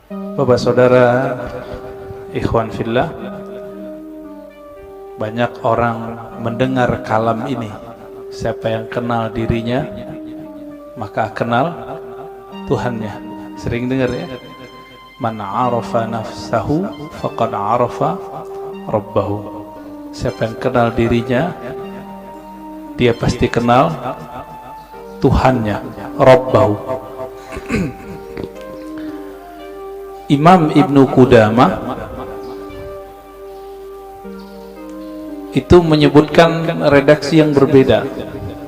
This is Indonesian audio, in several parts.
Bapak saudara, ikhwan fillah, banyak orang mendengar kalam ini. Siapa yang kenal dirinya, maka kenal Tuhannya. Sering dengar ya? Man arafa nafsahu faqad arafa rabbahu. Siapa yang kenal dirinya, dia pasti kenal Tuhannya, Rabbahu. Imam Ibnu Qudamah itu menyebutkan redaksi yang berbeda.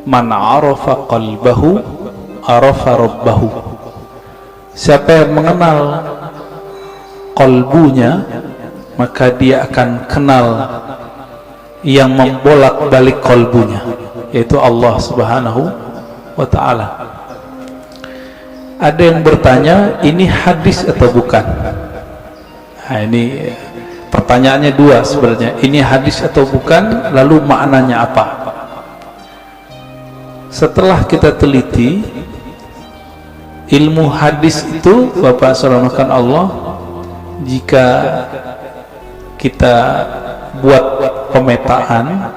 Man arafa qalbahu arafa rabbahu. Siapa yang mengenal qalbunya, maka dia akan kenal yang membolak-balik qalbunya, yaitu Allah Subhanahu wa ta'ala. Ada yang bertanya, ini hadis atau bukan? Nah, ini pertanyaannya dua sebenarnya. Ini hadis atau bukan? Lalu maknanya apa? Setelah kita teliti, ilmu hadis itu, Bapak saudarakan Allah, jika kita buat pemetaan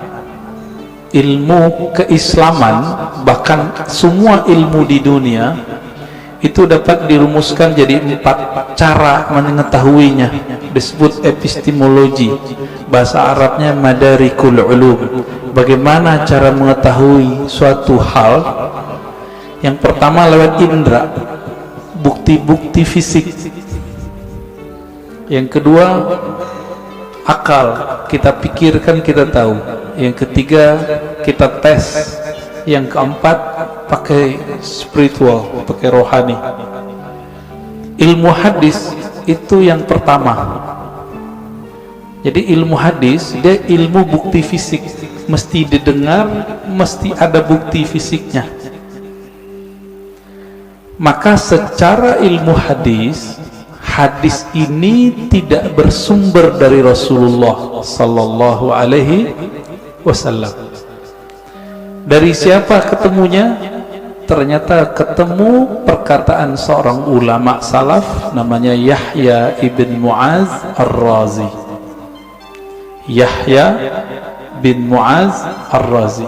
ilmu keislaman, bahkan semua ilmu di dunia itu dapat dirumuskan jadi 4 cara mengetahuinya. Disebut epistemologi, bahasa Arabnya madarikul ulum. Bagaimana cara mengetahui suatu hal? Yang pertama lewat indera, bukti-bukti fisik. Yang kedua akal, kita pikirkan, kita tahu. Yang ketiga kita tes. Yang keempat pakai spiritual, pakai rohani. Ilmu hadis itu yang pertama. Jadi ilmu hadis dia ilmu bukti fisik, mesti didengar, mesti ada bukti fisiknya. Maka secara ilmu hadis, hadis ini tidak bersumber dari Rasulullah sallallahu alaihi wasallam. Dari siapa ketemunya? Ternyata ketemu perkataan seorang ulama salaf namanya Yahya ibn Mu'az Ar-Razi. Yahya bin Mu'az Ar-Razi.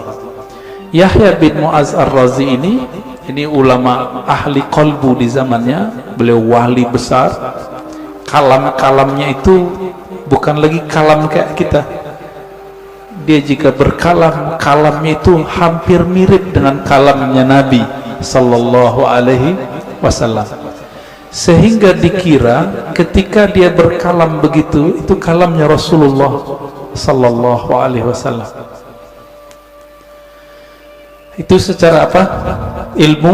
Yahya bin Mu'az Ar-Razi ini ulama ahli qalbu di zamannya. Beliau wali besar. Kalam-kalamnya itu bukan lagi kalam kayak kita. Dia jika berkalam, kalamnya itu hampir mirip dengan kalamnya Nabi sallallahu alaihi wasallam. Sehingga dikira ketika dia berkalam begitu, itu kalamnya Rasulullah sallallahu alaihi wasallam. Itu secara apa? Ilmu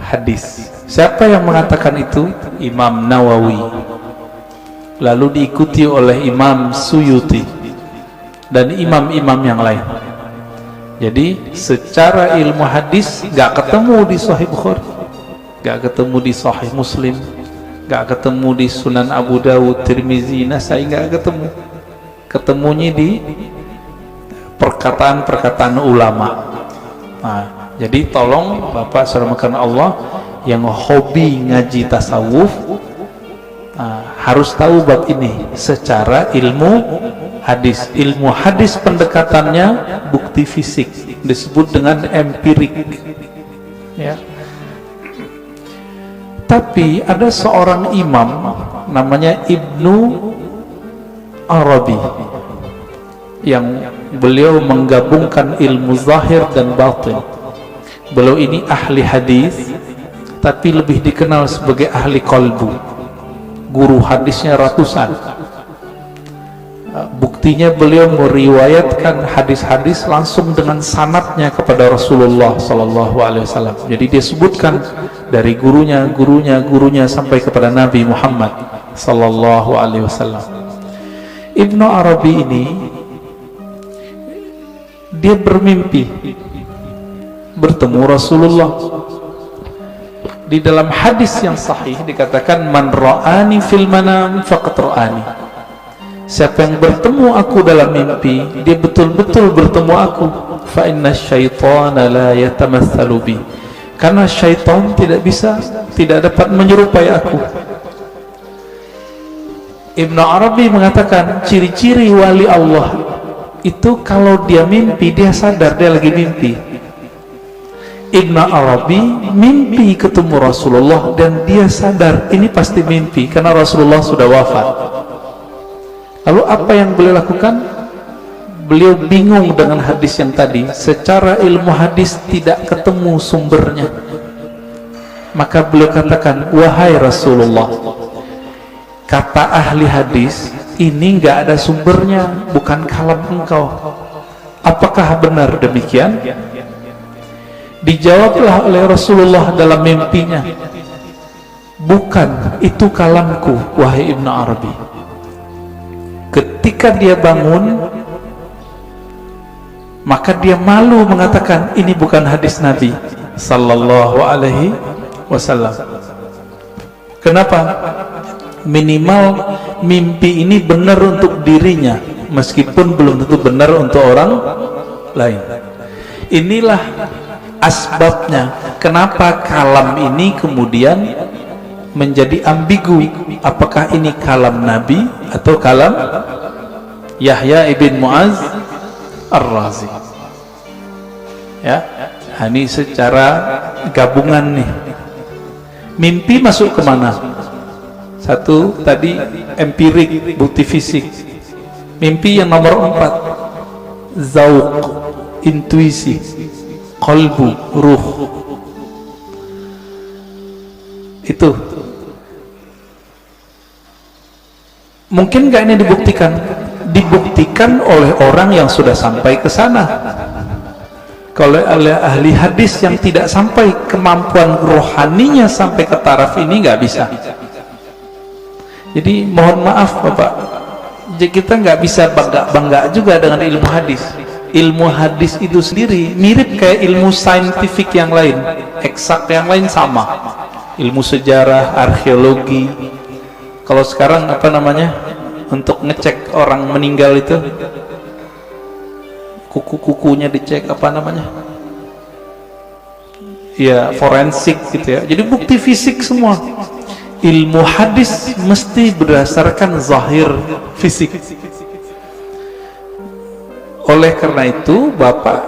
hadis. Siapa yang mengatakan itu? Imam Nawawi. Lalu diikuti oleh Imam Suyuti dan imam-imam yang lain. Jadi secara ilmu hadis gak ketemu di Sahih Bukhari, gak ketemu di Sahih Muslim, gak ketemu di Sunan Abu Dawud, Tirmizi, Nasai, gak ketemu. Ketemunya di perkataan-perkataan ulama. Nah, jadi tolong Bapak saudara Allah yang hobi ngaji tasawuf, harus tahu bab ini secara ilmu hadis. Ilmu hadis pendekatannya bukti fisik, disebut dengan empirik ya. Tapi ada seorang imam namanya Ibnu Arabi yang beliau menggabungkan ilmu zahir dan batin. Beliau ini ahli hadis, tapi lebih dikenal sebagai ahli qalbu. Guru hadisnya ratusan. Buktinya beliau meriwayatkan hadis-hadis langsung dengan sanadnya kepada Rasulullah sallallahu alaihi wasallam. Jadi dia sebutkan dari gurunya sampai kepada Nabi Muhammad sallallahu alaihi wasallam. Ibnu Arabi ini dia bermimpi bertemu Rasulullah. Di dalam hadis yang sahih dikatakan man ra'ani fil manam faqad ra'ani. Siapa yang bertemu aku dalam mimpi, dia betul-betul bertemu aku. Fa inna syaitana la yatamatsalu bi. Karena syaitan tidak dapat menyerupai aku. Ibnu Arabi mengatakan ciri-ciri wali Allah itu kalau dia mimpi dia sadar dia lagi mimpi. Ibnu Arabi mimpi ketemu Rasulullah dan dia sadar ini pasti mimpi karena Rasulullah sudah wafat. Lalu apa yang beliau lakukan? Beliau bingung dengan hadis yang tadi, secara ilmu hadis tidak ketemu sumbernya. Maka beliau katakan, wahai Rasulullah, kata ahli hadis ini nggak ada sumbernya, bukan kalam engkau. Apakah benar demikian? Dijawablah oleh Rasulullah dalam mimpinya, bukan, itu kalamku wahai Ibnu Arabi. Ketika dia bangun, maka dia malu mengatakan ini bukan hadis Nabi sallallahu alaihi wasallam. Kenapa? Minimal mimpi ini benar untuk dirinya, meskipun belum tentu benar untuk orang lain. Inilah asbabnya kenapa kalam ini kemudian menjadi ambigu. Apakah ini kalam Nabi atau kalam Yahya ibn Mu'az Ar-Razi? Ya, ini secara gabungan nih. Mimpi masuk kemana? Satu tadi empirik, bukti fisik. Mimpi yang nomor 4, zauq, intuisi, qalbu, ruh. Itu mungkin nggak ini dibuktikan? Dibuktikan oleh orang yang sudah sampai ke sana. Kalau oleh ahli hadis yang tidak sampai, kemampuan rohaninya sampai ke taraf ini nggak bisa. Jadi mohon maaf Bapak, kita nggak bisa bangga juga dengan ilmu hadis. Ilmu hadis itu sendiri mirip kayak ilmu saintifik yang lain, eksak yang lain sama. Ilmu sejarah, arkeologi. Kalau sekarang apa namanya, untuk ngecek orang meninggal itu, kuku-kukunya dicek, apa namanya, ya forensik gitu ya. Jadi bukti fisik semua. Ilmu hadis mesti berdasarkan zahir fisik. Oleh karena itu Bapak,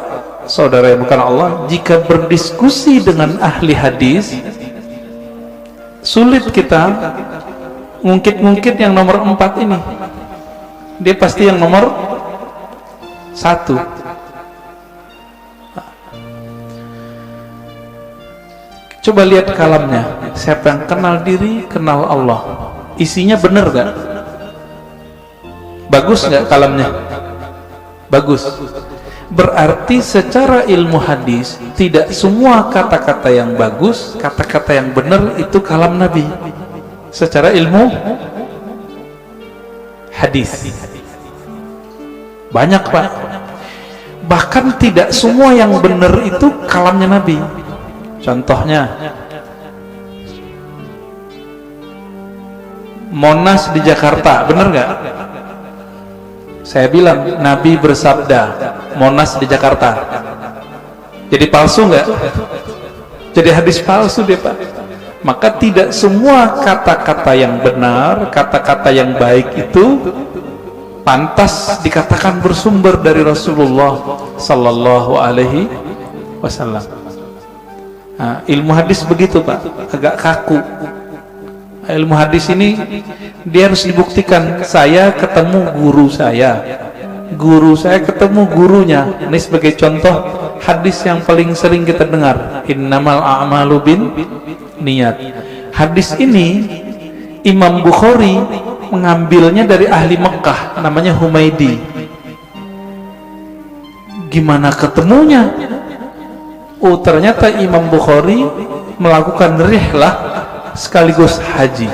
saudara yang bukan Allah, jika berdiskusi dengan ahli hadis, sulit kita ngungkit-ngungkit yang nomor 4 ini. Dia pasti yang nomor 1. Coba lihat kalamnya. Siapa yang kenal diri, kenal Allah. Isinya benar gak? Bagus gak kalamnya? Bagus. Berarti secara ilmu hadis tidak semua kata-kata yang bagus, kata-kata yang benar itu kalam Nabi. Secara ilmu hadis banyak Pak. Bahkan tidak semua yang benar itu kalamnya Nabi. Contohnya Monas di Jakarta, benar nggak? Saya bilang Nabi bersabda Monas di Jakarta. Jadi palsu nggak? Jadi hadis palsu deh Pak. Maka tidak semua kata-kata yang benar, kata-kata yang baik itu pantas dikatakan bersumber dari Rasulullah sallallahu alaihi wasallam. Nah, ilmu hadis begitu Pak, agak kaku. Ilmu hadis ini dia harus dibuktikan. Saya ketemu guru saya ketemu gurunya. Ini sebagai contoh hadis yang paling sering kita dengar, innamal a'malu bin niat. Hadis ini Imam Bukhari mengambilnya dari ahli Mekah, namanya Humaidi. Gimana ketemunya? Oh, ternyata Imam Bukhari melakukan rihlah sekaligus haji.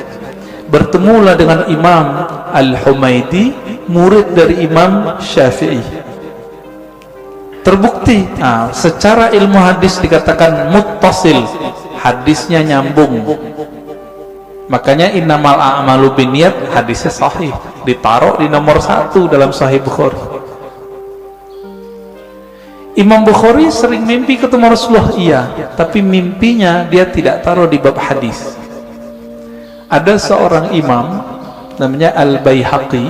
Bertemulah dengan Imam Al-Humaidi, murid dari Imam Syafi'i. Terbukti. Nah, secara ilmu hadis dikatakan muttasil, hadisnya nyambung. Makanya innamal a'malu binniyat, hadisnya sahih, ditaruh di nomor 1 dalam Sahih Bukhari. Imam Bukhari sering mimpi ketemu Rasulullah, iya, tapi mimpinya dia tidak taruh di bab hadis. Ada seorang imam namanya Al-Baihaqi,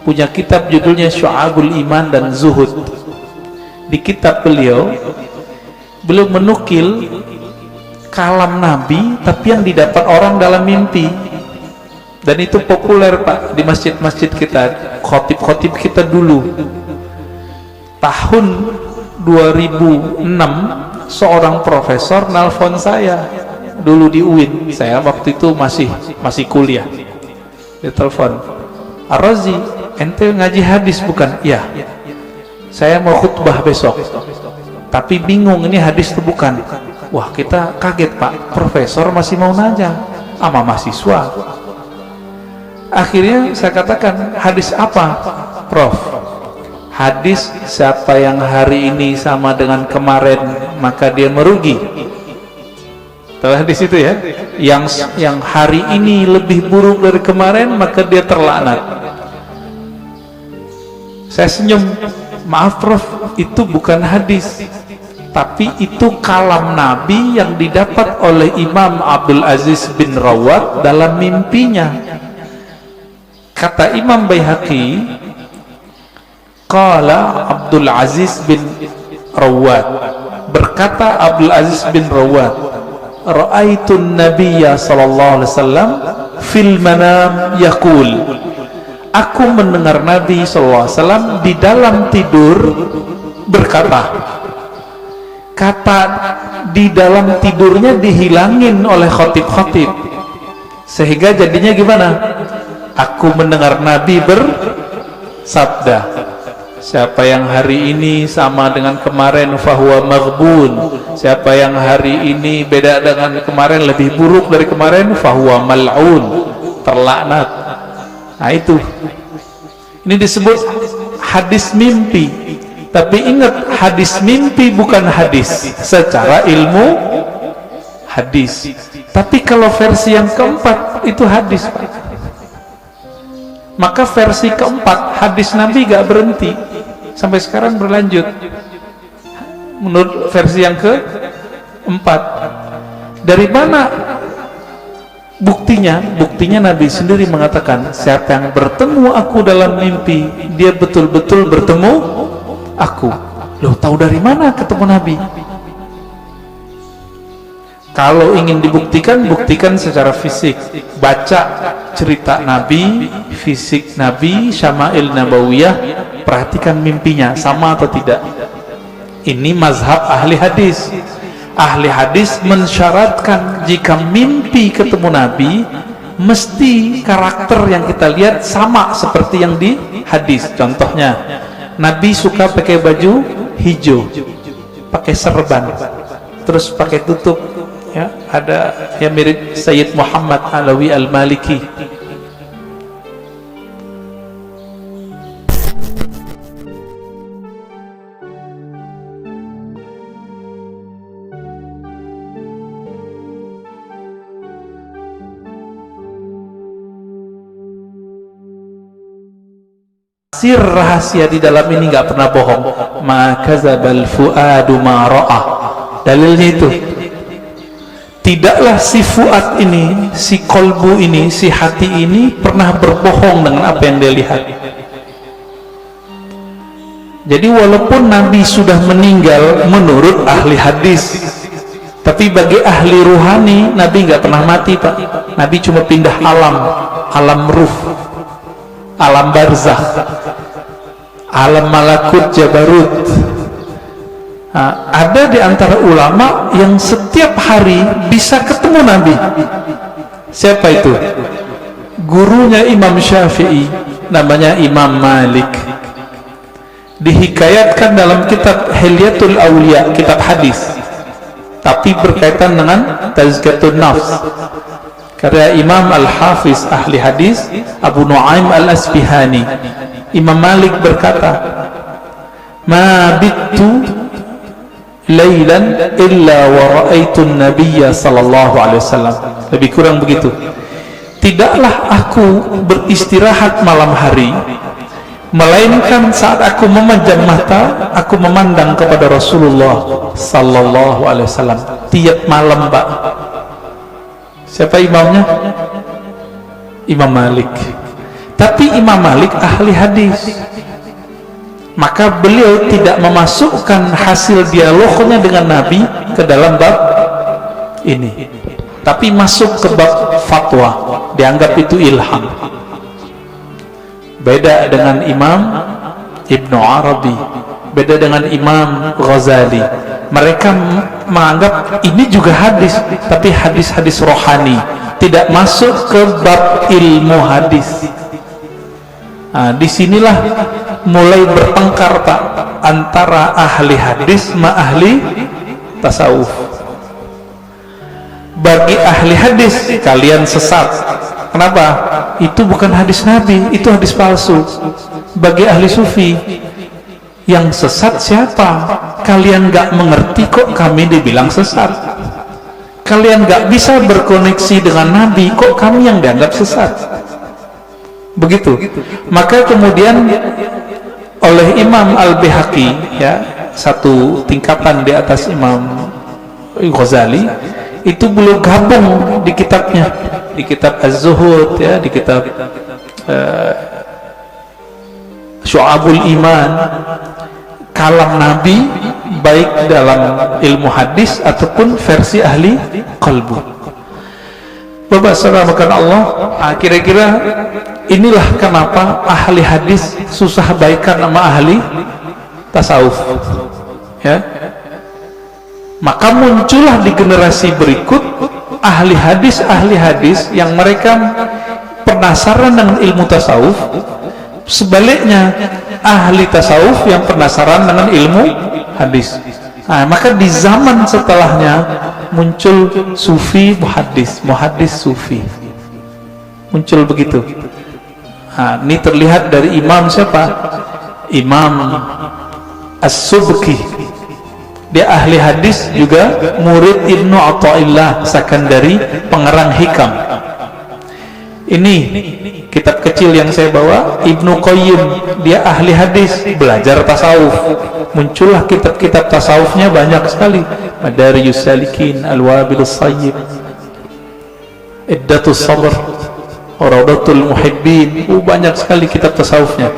punya kitab judulnya Syu'abul Iman dan Zuhud. Di kitab beliau menukil kalam Nabi tapi yang didapat orang dalam mimpi, dan itu populer Pak di masjid-masjid kita, khotib-khotib kita dulu. Tahun 2006 seorang profesor nelfon saya dulu di UIN, saya waktu itu masih kuliah. Dia telepon, "Ar-Razi, ente ngaji hadis bukan?" "Iya, saya mau khutbah besok tapi bingung ini hadis itu bukan." Wah, kita kaget Pak, profesor masih mau nanya sama mahasiswa. Akhirnya saya katakan, "Hadis apa Prof?" "Hadis siapa yang hari ini sama dengan kemarin maka dia merugi." Tahu hadis itu ya? Yang hari ini lebih buruk dari kemarin maka dia terlaknat. Saya senyum, "Maaf Prof, itu bukan hadis, tapi itu kalam Nabi yang didapat oleh Imam Abdul Aziz bin Rawat dalam mimpinya." Kata Imam Baihaqi, qala Abdul Aziz bin Rawat, berkata Abdul Aziz bin Rawat, "Ra'aitun Nabiyya sallallahu alaihi wasallam fil manam yaqul." Aku mendengar Nabi sallallahu alaihi wasallam di dalam tidur berkata. Kata di dalam tidurnya dihilangin oleh khotib-khotib, sehingga jadinya gimana? Aku mendengar Nabi bersabda, "Siapa yang hari ini sama dengan kemarin fahuwa maghbun." Siapa yang hari ini beda dengan kemarin, lebih buruk dari kemarin, fahuwa mal'un, terlaknat. Nah itu, ini disebut hadis mimpi. Tapi ingat, hadis mimpi bukan hadis secara ilmu hadis. Tapi kalau versi yang keempat itu hadis Pak. Maka versi keempat hadis Nabi gak berhenti sampai sekarang berlanjut. Menurut versi yang keempat, dari mana buktinya? Buktinya Nabi sendiri mengatakan, "Siapa yang bertemu aku dalam mimpi, dia betul-betul bertemu aku." Loh, tahu dari mana ketemu Nabi? Kalau ingin dibuktikan, buktikan secara fisik. Baca cerita Nabi, fisik Nabi, Syama'il Nabawiyah, perhatikan mimpinya sama atau tidak. Ini mazhab ahli hadis. Ahli hadis mensyaratkan jika mimpi ketemu Nabi, mesti karakter yang kita lihat sama seperti yang di hadis. Contohnya, Nabi suka pakai baju hijau, pakai serban, terus pakai tutup, ya, ada yang mirip Sayyid Muhammad Alawi Al-Maliki. Sir rahasia di dalam ini nggak pernah bohong. Ma kadzabal fuadu ma ra'a. Dalilnya itu, tidaklah si fuad ini, si kolbu ini, si hati ini pernah berbohong dengan apa yang dia lihat. Jadi walaupun Nabi sudah meninggal menurut ahli hadis, tapi bagi ahli ruhani Nabi nggak pernah mati Pak. Nabi cuma pindah alam ruh, alam barzakh, alam malakut jabarut. Nah, ada di antara ulama yang setiap hari bisa ketemu Nabi. Siapa itu? Gurunya Imam Syafi'i, namanya Imam Malik. Dihikayatkan dalam kitab Hilyatul Awliya, kitab hadis, tapi berkaitan dengan Tazkiyatun Nafs, karya Imam Al-Hafiz ahli hadis Abu Nu'aim Al-Asbihani. Imam Malik berkata, "Ma bittu lailan illa wa ra'aitun nabiyya sallallahu alaihi wasallam." Lebih kurang begitu. Tidaklah aku beristirahat malam hari, melainkan saat aku memejam mata, aku memandang kepada Rasulullah sallallahu alaihi wasallam tiap malam, Pak. Siapa imamnya? Imam Malik. Tapi Imam Malik ahli hadis, maka beliau tidak memasukkan hasil dialognya dengan Nabi ke dalam bab ini, tapi masuk ke bab fatwa, dianggap itu ilham. Beda dengan Imam Ibnu Arabi, beda dengan Imam Ghazali. Mereka menganggap ini juga hadis, tapi hadis-hadis rohani, tidak masuk ke bab ilmu hadis. Nah, disinilah mulai bertengkar Pak antara ahli hadis sama ahli tasawuf. Bagi ahli hadis, kalian sesat. Kenapa? Itu bukan hadis Nabi, itu hadis palsu. Bagi ahli sufi, yang sesat siapa? Kalian gak mengerti kok kami dibilang sesat. Kalian gak bisa berkoneksi dengan Nabi, kok kami yang dianggap sesat. Begitu. Maka kemudian oleh Imam Al-Baihaqi, ya, satu tingkatan di atas Imam Ghazali, itu beliau gabung di kitabnya, di kitab Az-Zuhud, ya, di kitab Syu'abul Iman, kalam Nabi baik dalam ilmu hadis ataupun versi ahli qalbu. Bapak saudara Allah, kira-kira inilah kenapa ahli hadis susah baikan sama ahli tasawuf, ya. Maka muncullah di generasi berikut ahli hadis yang mereka penasaran dengan ilmu tasawuf, sebaliknya ahli tasawuf yang penasaran dengan ilmu hadis. Nah, maka di zaman setelahnya muncul sufi muhaddis, muhaddis sufi, muncul begitu. Nah, ini terlihat dari Imam siapa? Imam As-Subki, dia ahli hadis juga, murid Ibnu Athaillah Sakandari, pengarang Hikam. Ini kitab kecil yang saya bawa, Ibnu Qayyim, dia ahli hadis, belajar tasawuf. Muncullah kitab-kitab tasawufnya banyak sekali. Madarijus Salikin, Al-Wabilus Sayyib, Iddatus Sabr, Rawdatul Muhibbin, banyak sekali kitab tasawufnya.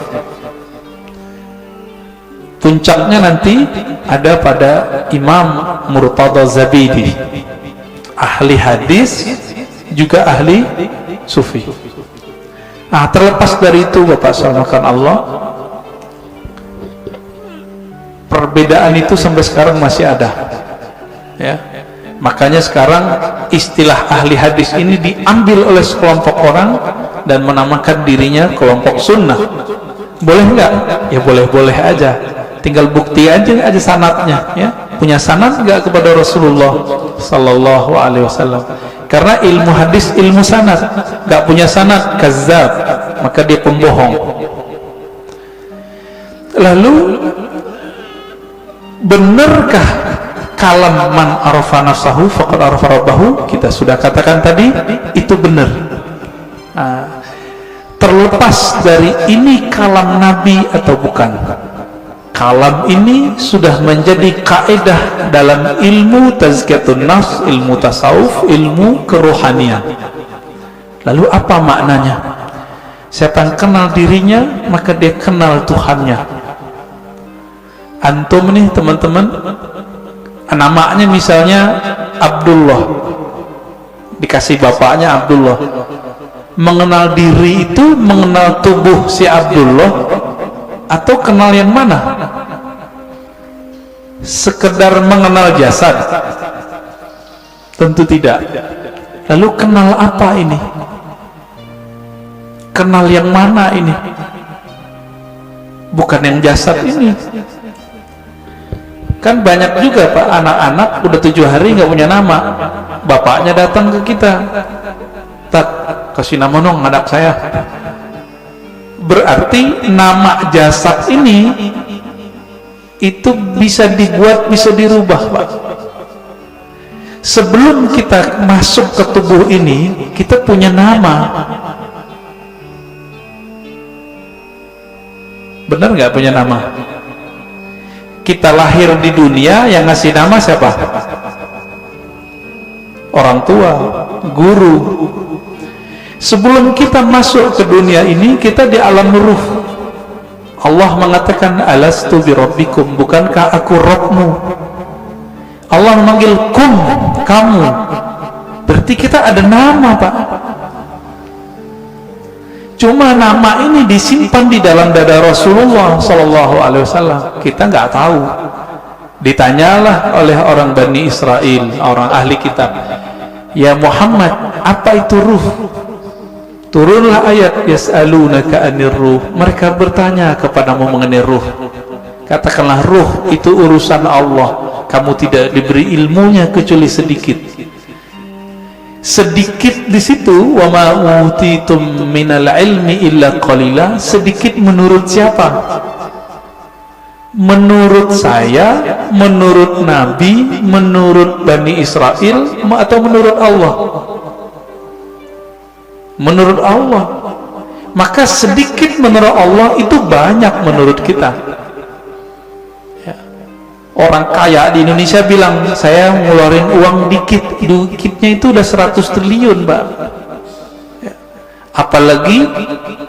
Puncaknya nanti ada pada Imam Murtada Zabidi, ahli hadis juga ahli sufi. Nah, terlepas dari itu Bapak saudarakan Allah, perbedaan itu sampai sekarang masih ada, ya. Makanya sekarang istilah ahli hadis ini diambil oleh sekelompok orang dan menamakan dirinya kelompok sunnah. Boleh nggak? Ya boleh-boleh aja, tinggal bukti aja sanadnya, ya. Punya sanad nggak kepada Rasulullah Sallallahu Alaihi Wasallam? Karena ilmu hadis ilmu sanad, nggak punya sanad kazzab, maka dia pembohong. Lalu benarkah kalam man arafa nafsahu faqad arafa rabbahu? Kita sudah katakan tadi itu benar. Nah, terlepas dari ini kalam Nabi atau bukan, kalam ini sudah menjadi kaidah dalam ilmu tazkiyatun nafs, ilmu tasawuf, ilmu kerohanian. Lalu apa maknanya? Siapa yang kenal dirinya, maka dia kenal Tuhannya. Antum nih teman-teman, namanya misalnya Abdullah, dikasih bapaknya Abdullah. Mengenal diri itu mengenal tubuh si Abdullah atau kenal yang mana? Sekedar mengenal jasad? Tentu tidak. Lalu kenal apa ini? Kenal yang mana ini? Bukan yang jasad ini. Kan banyak juga Pak, anak-anak udah 7 hari nggak punya nama, bapaknya datang ke kita, tak kasih nama dong anak saya. Berarti nama jasad ini itu bisa dibuat, bisa dirubah Pak. Sebelum kita masuk ke tubuh ini, kita punya nama. Benar nggak punya nama? Kita lahir di dunia, yang ngasih nama siapa? Orang tua, guru. Sebelum kita masuk ke dunia ini, kita di alam ruh. Allah mengatakan, alastu birabbikum, bukankah aku Rabbmu? Allah memanggil kum, kamu. Berarti kita ada nama, Pak. Cuma nama ini disimpan di dalam dada Rasulullah Sallallahu Alaihi Wasallam. Kita nggak tahu. Ditanyalah oleh orang Bani Israel, orang ahli kitab, ya Muhammad, apa itu ruh? Turunlah ayat, yas'alunaka anir ruh. Mereka bertanya kepadamu mengenai ruh. Katakanlah, ruh itu urusan Allah. Kamu tidak diberi ilmunya kecuali sedikit. Sedikit di situ, wa ma utitum minal ilmi illa qalila. Sedikit menurut siapa? Menurut saya, menurut Nabi, menurut Bani Israel, atau menurut Allah? Menurut Allah. Maka sedikit menurut Allah itu banyak menurut kita. Orang kaya di Indonesia bilang, saya ngeluarin uang dikit. Dikitnya itu udah 100 triliun, Mbak. Apalagi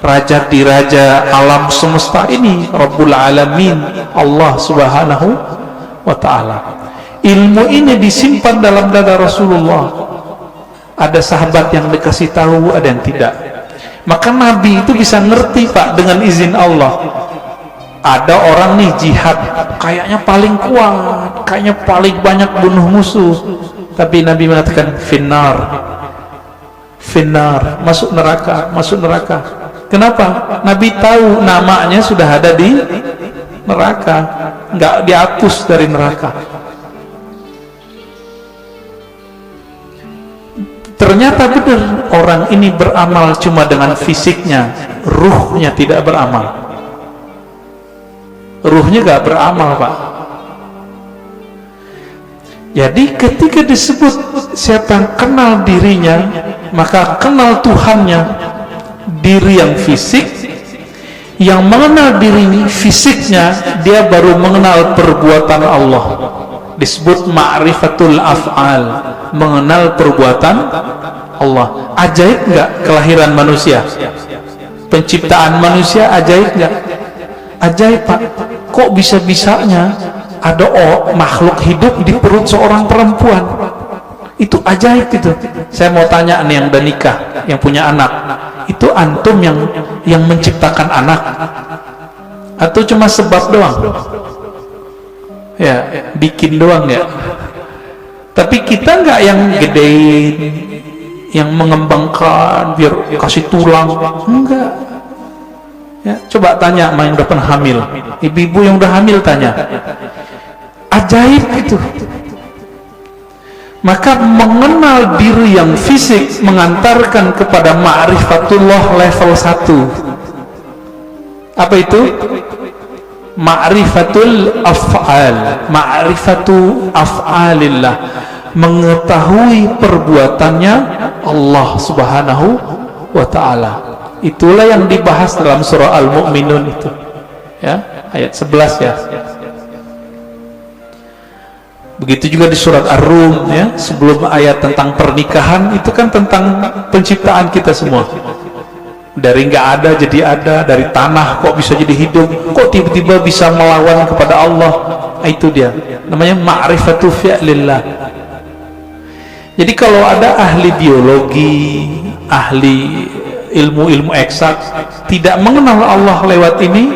raja di raja alam semesta ini, Rabbul Alamin, Allah Subhanahu wa Ta'ala. Ilmu ini disimpan dalam dada Rasulullah. Ada sahabat yang dikasih tahu, ada yang tidak. Maka Nabi itu bisa ngerti, Pak, dengan izin Allah. Ada orang nih jihad, kayaknya paling kuat, kayaknya paling banyak bunuh musuh, tapi Nabi mengatakan finnar, finnar, masuk neraka, masuk neraka. Kenapa? Nabi tahu namanya sudah ada di neraka, nggak dihapus dari neraka. Ternyata benar, orang ini beramal cuma dengan fisiknya, ruhnya tidak beramal. Ruhnya gak beramal, Pak. Jadi ketika disebut siapa yang kenal dirinya, maka kenal Tuhannya. Diri yang fisik, yang mengenal diri fisiknya, dia baru mengenal perbuatan Allah. Disebut ma'rifatul af'al, mengenal perbuatan Allah. Ajaib gak kelahiran manusia? Penciptaan manusia ajaib gak? Ajaib, Pak. Kok bisa-bisanya ada makhluk hidup di perut seorang perempuan? Itu ajaib itu. Saya mau tanya nih, yang udah nikah, yang punya anak, itu antum yang menciptakan anak atau cuma sebab doang? Ya, bikin doang ya. Tapi kita nggak yang gedein, yang mengembangkan biar kasih tulang, enggak. Ya, coba tanya sama yang udah pernah hamil, ibu-ibu yang udah hamil, tanya. Ajaib itu. Maka mengenal diri yang fisik mengantarkan kepada ma'rifatullah level 1. Apa itu? Ma'rifatul af'al, ma'rifatu af'alillah, mengetahui perbuatannya Allah Subhanahu wa Ta'ala. Itulah yang dibahas dalam surah Al-Mu'minun itu, ya, ayat 11 ya. Begitu juga di surat Ar-Rum, ya, sebelum ayat tentang pernikahan itu kan tentang penciptaan kita semua. Dari nggak ada jadi ada, dari tanah kok bisa jadi hidup, kok tiba-tiba bisa melawan kepada Allah. Itu dia, namanya ma'rifatu fi'lillah. Jadi kalau ada ahli biologi, ahli ilmu-ilmu eksak tidak mengenal Allah lewat ini,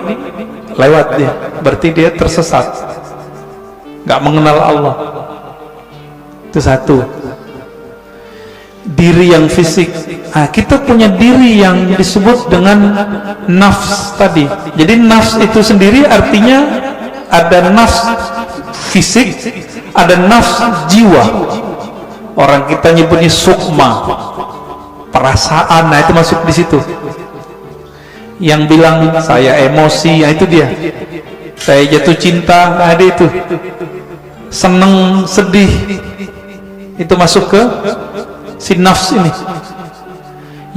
lewat dia, berarti dia tersesat, nggak mengenal Allah. Itu satu. Diri yang fisik. Nah, kita punya diri yang disebut dengan nafs tadi. Jadi nafs itu sendiri artinya ada nafs fisik, ada nafs jiwa. Orang kita nyebutnya sukma, perasaan. Nah, itu masuk di situ. Yang bilang saya emosi, nah itu dia. Saya jatuh cinta, nah ada itu. Seneng, sedih, itu masuk ke si nafs ini.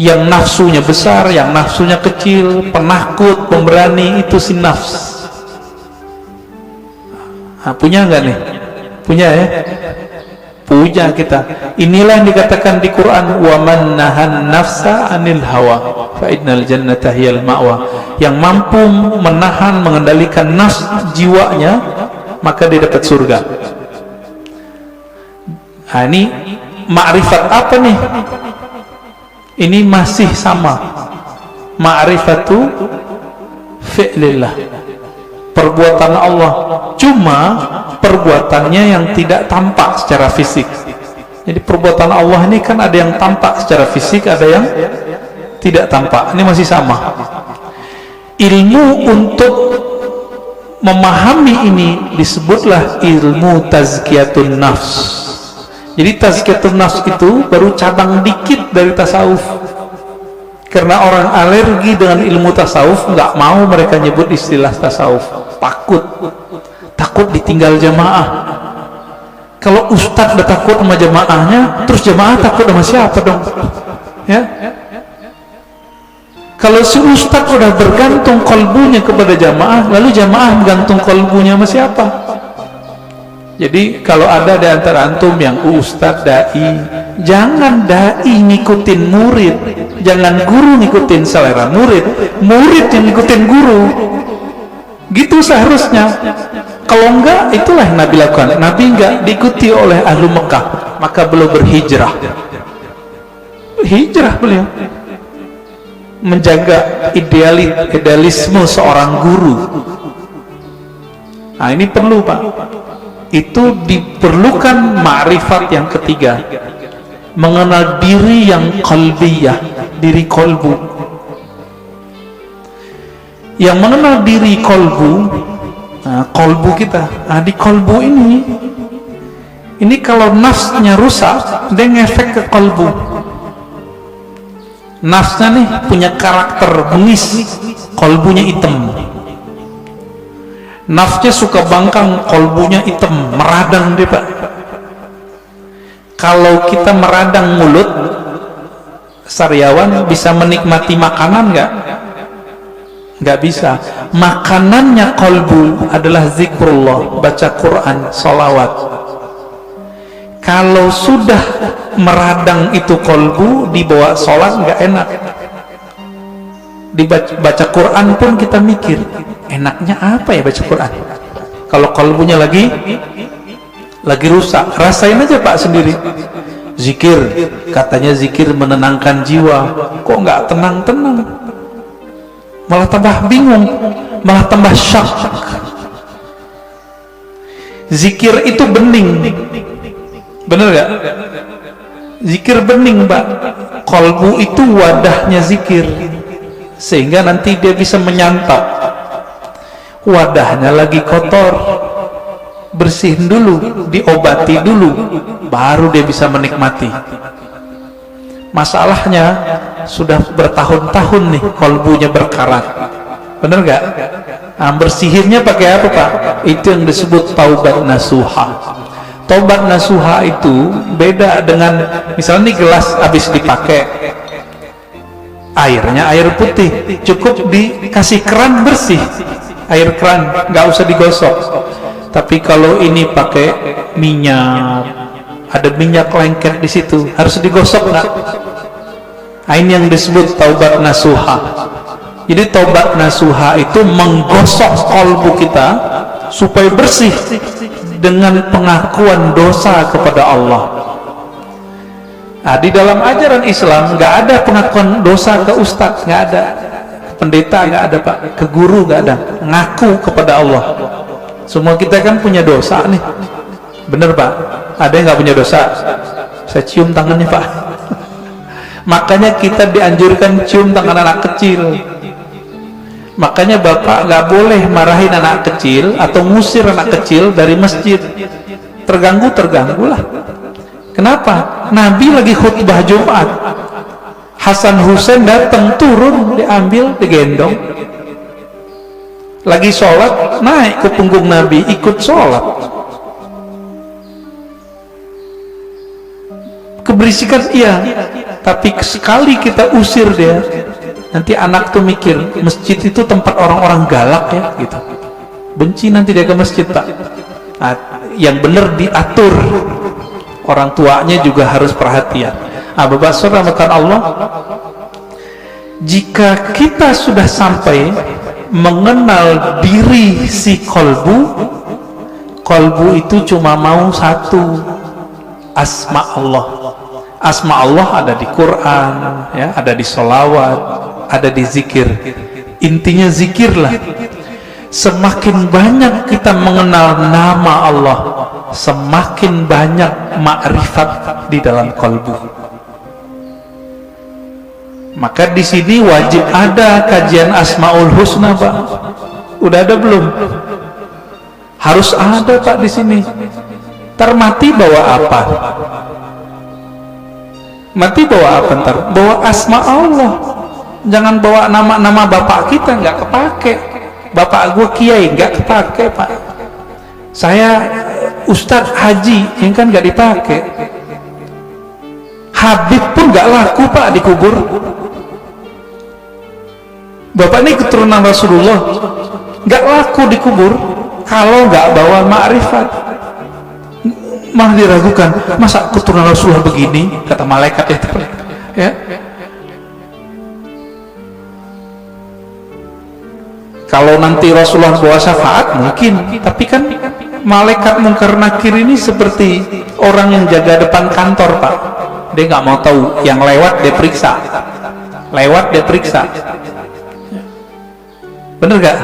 Yang nafsunya besar, yang nafsunya kecil, penakut, pemberani, itu si nafs. Nah, punya nggak nih? Punya ya? puja kita. Inilah yang dikatakan di Quran, wa man nahan nafsa anil hawa fa innal jannata hiyal ma'wa. Yang mampu menahan, mengendalikan nafs jiwanya, maka dia dapat surga. Nah, ini ma'rifat apa nih? Ini masih sama, ma'rifatu fi'lillah, perbuatan Allah, cuma perbuatannya yang tidak tampak secara fisik. Jadi perbuatan Allah ini kan ada yang tampak secara fisik, ada yang tidak tampak. Ini masih sama. Ilmu untuk memahami ini disebutlah ilmu tazkiyatun nafs. Jadi tazkiyatun nafs itu baru cabang dikit dari tasawuf. Karena orang alergi dengan ilmu tasawuf, nggak mau mereka nyebut istilah tasawuf. Takut ditinggal jamaah. Kalau ustadz udah takut sama jamaahnya, terus jamaah takut sama siapa dong? Ya? Kalau si ustadz udah bergantung kolbunya kepada jamaah, lalu jamaah bergantung kolbunya sama siapa? Jadi kalau ada di antara antum yang ustadz dai, jangan dai ngikutin murid, jangan guru ngikutin selera murid, murid yang ngikutin guru. Gitu seharusnya. Kalau enggak, itulah yang Nabi lakukan. Nabi enggak diikuti oleh ahlu Mekah, maka beliau berhijrah. Hijrah beliau menjaga idealisme seorang guru. Nah, ini perlu, Pak. Itu diperlukan ma'rifat yang ketiga, mengenal diri yang qalbiyah, diri kolbu. Yang mengenal diri kolbu, nah, kolbu kita, nah, di kolbu ini kalau nafsnya rusak, dia ngefek ke kolbu. Nafsnya nih punya karakter bengis, kolbunya hitam. Nafsnya suka bangkang, kolbunya hitam, meradang dia, Pak. Kalau kita meradang mulut, sariawan bisa menikmati makanan nggak? Nggak bisa. Makanannya kolbu adalah zikrullah, baca Quran, sholawat. Kalau sudah meradang itu kolbu, dibawa sholat nggak enak. Dibaca Quran pun kita mikir, enaknya apa ya baca Quran? Kalau kolbunya lagi rusak, rasain aja Pak sendiri. Zikir, katanya zikir menenangkan jiwa, kok nggak tenang-tenang, malah tambah bingung, malah tambah syak. Zikir itu bening, bener gak? Zikir bening, Pak. Kolbu itu wadahnya zikir, sehingga nanti dia bisa menyantap. Wadahnya lagi kotor, bersihin dulu, diobati dulu, baru dia bisa menikmati. Masalahnya sudah bertahun-tahun nih kolbunya berkarat, bener gak? Nah, bersihinnya pakai apa, Pak? Itu yang disebut taubat nasuha. Taubat nasuha itu beda dengan misalnya nih gelas habis dipakai, airnya air putih, cukup dikasih keran bersih, air keran, nggak usah digosok. Tapi kalau ini pakai minyak, ada minyak lengket di situ, harus digosok nggak? Nah, ini yang disebut taubat nasuha. Jadi taubat nasuha itu menggosok kolbu kita supaya bersih dengan pengakuan dosa kepada Allah. Nah, di dalam ajaran Islam nggak ada pengakuan dosa ke ustadz, nggak ada, ke pendeta nggak ada, Pak, ke guru nggak ada, ngaku kepada Allah. Semua kita kan punya dosa nih, bener Pak? Ada yang nggak punya dosa? Saya cium tangannya, Pak. Makanya kita dianjurkan cium tangan anak kecil. Makanya Bapak nggak boleh marahin anak kecil atau ngusir anak kecil dari masjid. Terganggu-terganggulah. Kenapa? Nabi lagi khutbah Jumat, Hasan Husain datang, turun, diambil, digendong. Lagi sholat, naik ke punggung Nabi, ikut sholat. Keberisikan iya, tapi sekali kita usir dia, nanti anak tuh mikir masjid itu tempat orang-orang galak ya, gitu. Benci nanti dia ke masjid, Pak. Nah, yang benar diatur orang tuanya juga harus perhatian. Bapak saudara makan Allah, jika kita sudah sampai mengenal diri si kolbu itu cuma mau satu, asma Allah. Asma Allah ada di Quran, ya, ada di sholawat, ada di zikir. Intinya zikirlah. Semakin banyak kita mengenal nama Allah, semakin banyak makrifat di dalam kolbu. Maka di sini wajib ada kajian Asmaul Husna, Pak. Udah ada belum? Harus ada, Pak, di sini. Termati bawa apa? Mati bawa apa ntar? Bawa asma Allah. Jangan bawa nama-nama bapak kita, nggak kepake. Bapak gue kiai, nggak kepake, Pak. Saya Ustadz Haji, yang kan nggak dipakai. Habib pun nggak laku, Pak, dikubur. Bapak ini keturunan Rasulullah, nggak laku dikubur kalau nggak bawa ma'rifat. Malah diragukan, masa keturunan Rasulullah begini, kata malaikat itu, ya. Kalau nanti Rasulullah bawa syafaat mungkin, tapi kan malaikat Munkar Nakir ini seperti orang yang jaga depan kantor, Pak. Dia nggak mau tahu, yang lewat dia periksa, bener gak?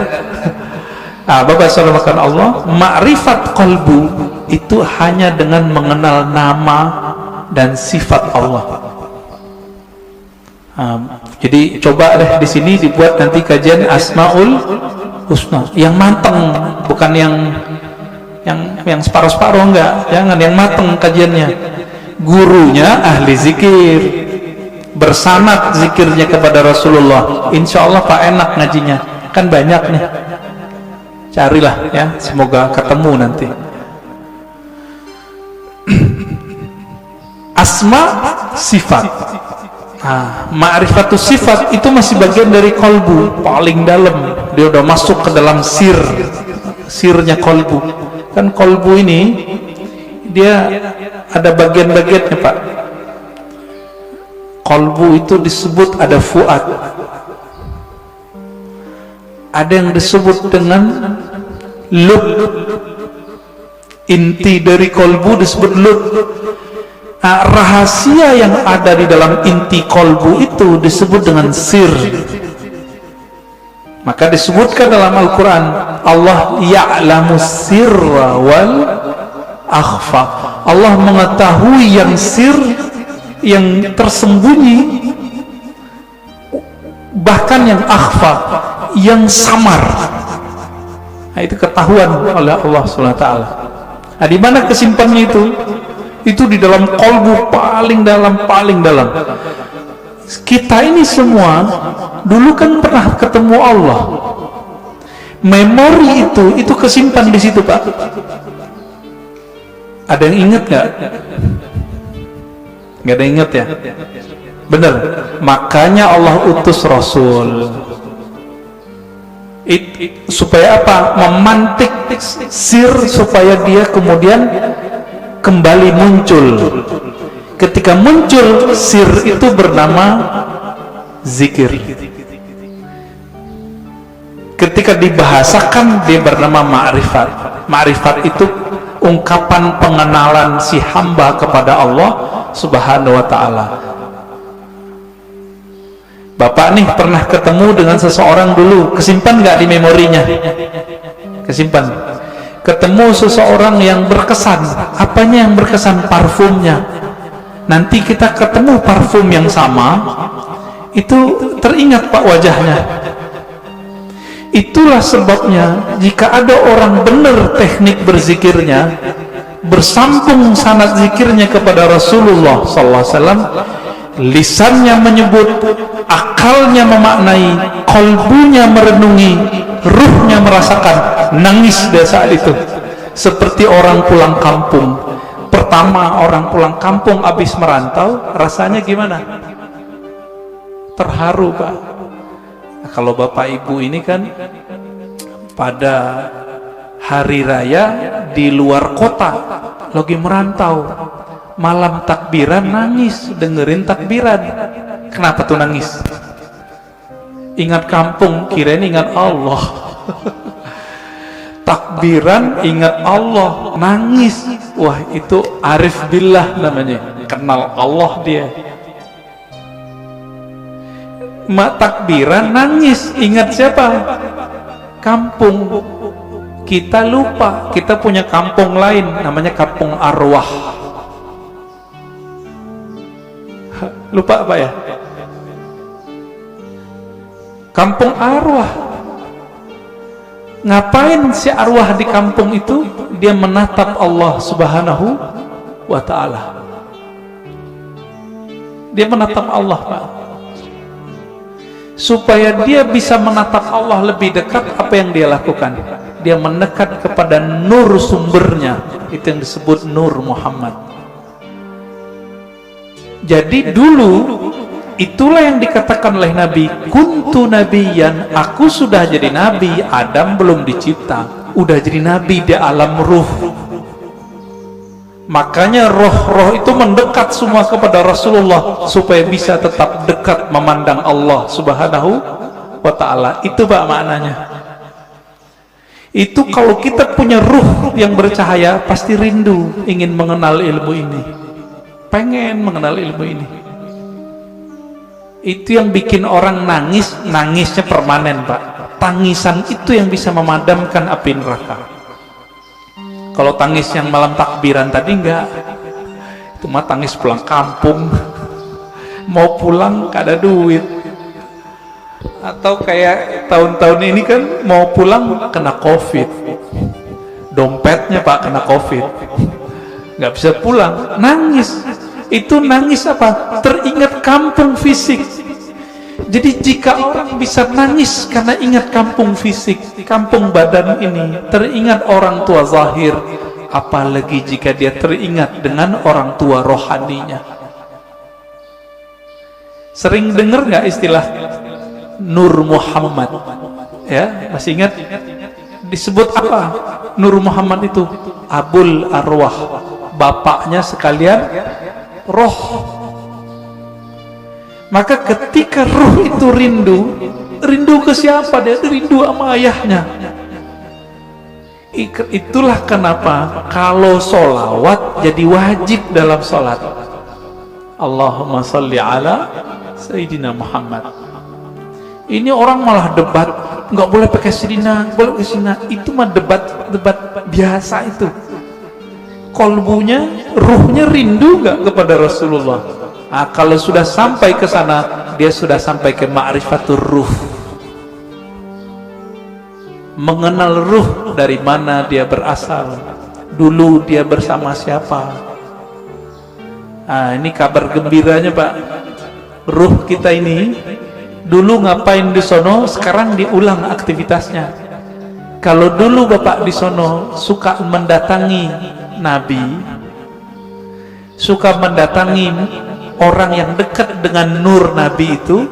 Bapak saudara Allah, ma'rifat qalbu itu hanya dengan mengenal nama dan sifat Allah. Jadi coba deh di sini dibuat nanti kajian Asmaul Husna yang mateng, bukan yang separuh-separuh, enggak. Jangan, yang mateng kajiannya. Gurunya ahli zikir, bersanad zikirnya kepada Rasulullah. Insya Allah Pak enak ngajinya, kan banyak nih. Carilah ya, semoga ketemu nanti. Asma sifat. Ma'rifatus sifat itu masih bagian dari kolbu, paling dalam. Dia udah masuk ke dalam sirnya kolbu. Kan kolbu ini dia ada bagian-bagiannya, Pak. Kolbu itu disebut ada fuad, ada yang disebut dengan lub. Inti dari kolbu disebut lub. Rahasia yang ada di dalam inti kolbu itu disebut dengan sir. Maka disebutkan dalam Al-Quran, Allah ya'lamu sirra wal akhfa. Allah mengetahui yang sir, yang tersembunyi, bahkan yang akhfa, yang samar. Itu ketahuan oleh Allah SWT. Di mana kesimpannya itu? Itu di dalam kolbu paling dalam. Kita ini semua dulu kan pernah ketemu Allah. Memori itu kesimpan di situ, Pak. Ada yang ingat nggak? Nggak ada yang ingat ya? Bener. Makanya Allah utus Rasul. Supaya apa? Memantik sir supaya dia kemudian kembali muncul. Ketika muncul sir itu bernama zikir. Ketika dibahasakan dia bernama ma'rifat. Ma'rifat itu ungkapan pengenalan si hamba kepada Allah Subhanahu wa ta'ala. Bapak nih pernah ketemu dengan seseorang dulu, kesimpan nggak di memorinya? Kesimpan. Ketemu seseorang yang berkesan. Apanya yang berkesan? Parfumnya. Nanti kita ketemu parfum yang sama, itu teringat, Pak, wajahnya. Itulah sebabnya jika ada orang benar teknik berzikirnya, bersambung sanad zikirnya kepada Rasulullah SAW, lisannya menyebut, akalnya memaknai, kolbunya merenungi, ruhnya merasakan, nangis dia saat itu seperti orang pulang kampung. Pertama orang pulang kampung habis merantau, rasanya gimana? Terharu, Pak. Nah, kalau Bapak Ibu ini kan pada hari raya di luar kota, lagi merantau, malam takbiran nangis dengerin takbiran. Kenapa tuh nangis? Ingat kampung, kirain ingat Allah. Takbiran ingat Allah, nangis. Wah, itu arif billah namanya, kenal Allah dia. Takbiran nangis, ingat siapa? Kampung. Kita lupa, kita punya kampung lain namanya kampung arwah. Lupa apa ya? Kampung arwah. Ngapain si arwah di kampung itu? Dia menatap Allah Subhanahu wa ta'ala. Dia menatap Allah, Pak. Supaya dia bisa menatap Allah lebih dekat, apa yang dia lakukan? Dia mendekat kepada nur sumbernya. Itu yang disebut Nur Muhammad. Jadi dulu itulah yang dikatakan oleh Nabi, kuntu nabiyan, aku sudah jadi nabi. Adam belum dicipta, udah jadi nabi di alam ruh. Makanya roh-roh itu mendekat semua kepada Rasulullah supaya bisa tetap dekat memandang Allah Subhanahu wa ta'ala. Itu Pak maknanya. Itu kalau kita punya ruh yang bercahaya, pasti rindu ingin mengenal ilmu ini, pengen mengenal ilmu ini. Itu yang bikin orang nangis. Nangisnya permanen, Pak. Tangisan itu yang bisa memadamkan api neraka. Kalau tangis yang malam takbiran tadi enggak, itu mah tangis pulang kampung. Mau pulang gak ada duit. Atau kayak tahun-tahun ini kan mau pulang kena covid, dompetnya Pak kena covid, nggak bisa pulang, nangis. Itu nangis apa? Teringat kampung fisik. Jadi jika orang bisa nangis karena ingat kampung fisik, kampung badan ini, teringat orang tua zahir, apalagi jika dia teringat dengan orang tua rohaninya. Sering dengar nggak istilah Nur Muhammad? Ya, masih ingat? Disebut apa? Nur Muhammad itu Abul Arwah, bapaknya sekalian roh. Maka ketika ruh itu rindu ke siapa? Dia rindu sama ayahnya. Itulah kenapa kalau sholawat jadi wajib dalam sholat. Allahumma sholli ala Sayyidina Muhammad. Ini orang malah debat, nggak boleh pakai Sayyidina, boleh pakai Sayyidina. Itu mah debat biasa itu. Kolbunya, ruhnya rindu nggak kepada Rasulullah? Nah, kalau sudah sampai ke sana, dia sudah sampai ke ma'rifatur ruh. Mengenal ruh, dari mana dia berasal, dulu dia bersama siapa. Nah, ini kabar gembiranya Pak. Ruh kita ini dulu ngapain di sono, sekarang diulang aktivitasnya. Kalau dulu Bapak di sono suka mendatangi Nabi, suka mendatangi orang yang dekat dengan nur Nabi itu,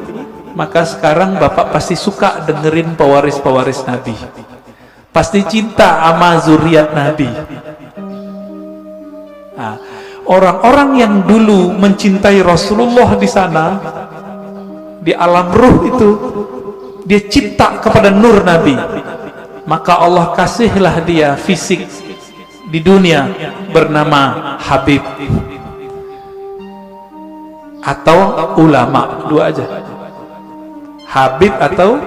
maka sekarang Bapak pasti suka dengerin pewaris-pewaris Nabi, pasti cinta sama zuriat Nabi. Nah, orang-orang yang dulu mencintai Rasulullah di sana, di alam ruh itu, dia cinta kepada nur Nabi, maka Allah kasihlah dia fisik di dunia bernama Habib atau ulama, dua aja, Habib atau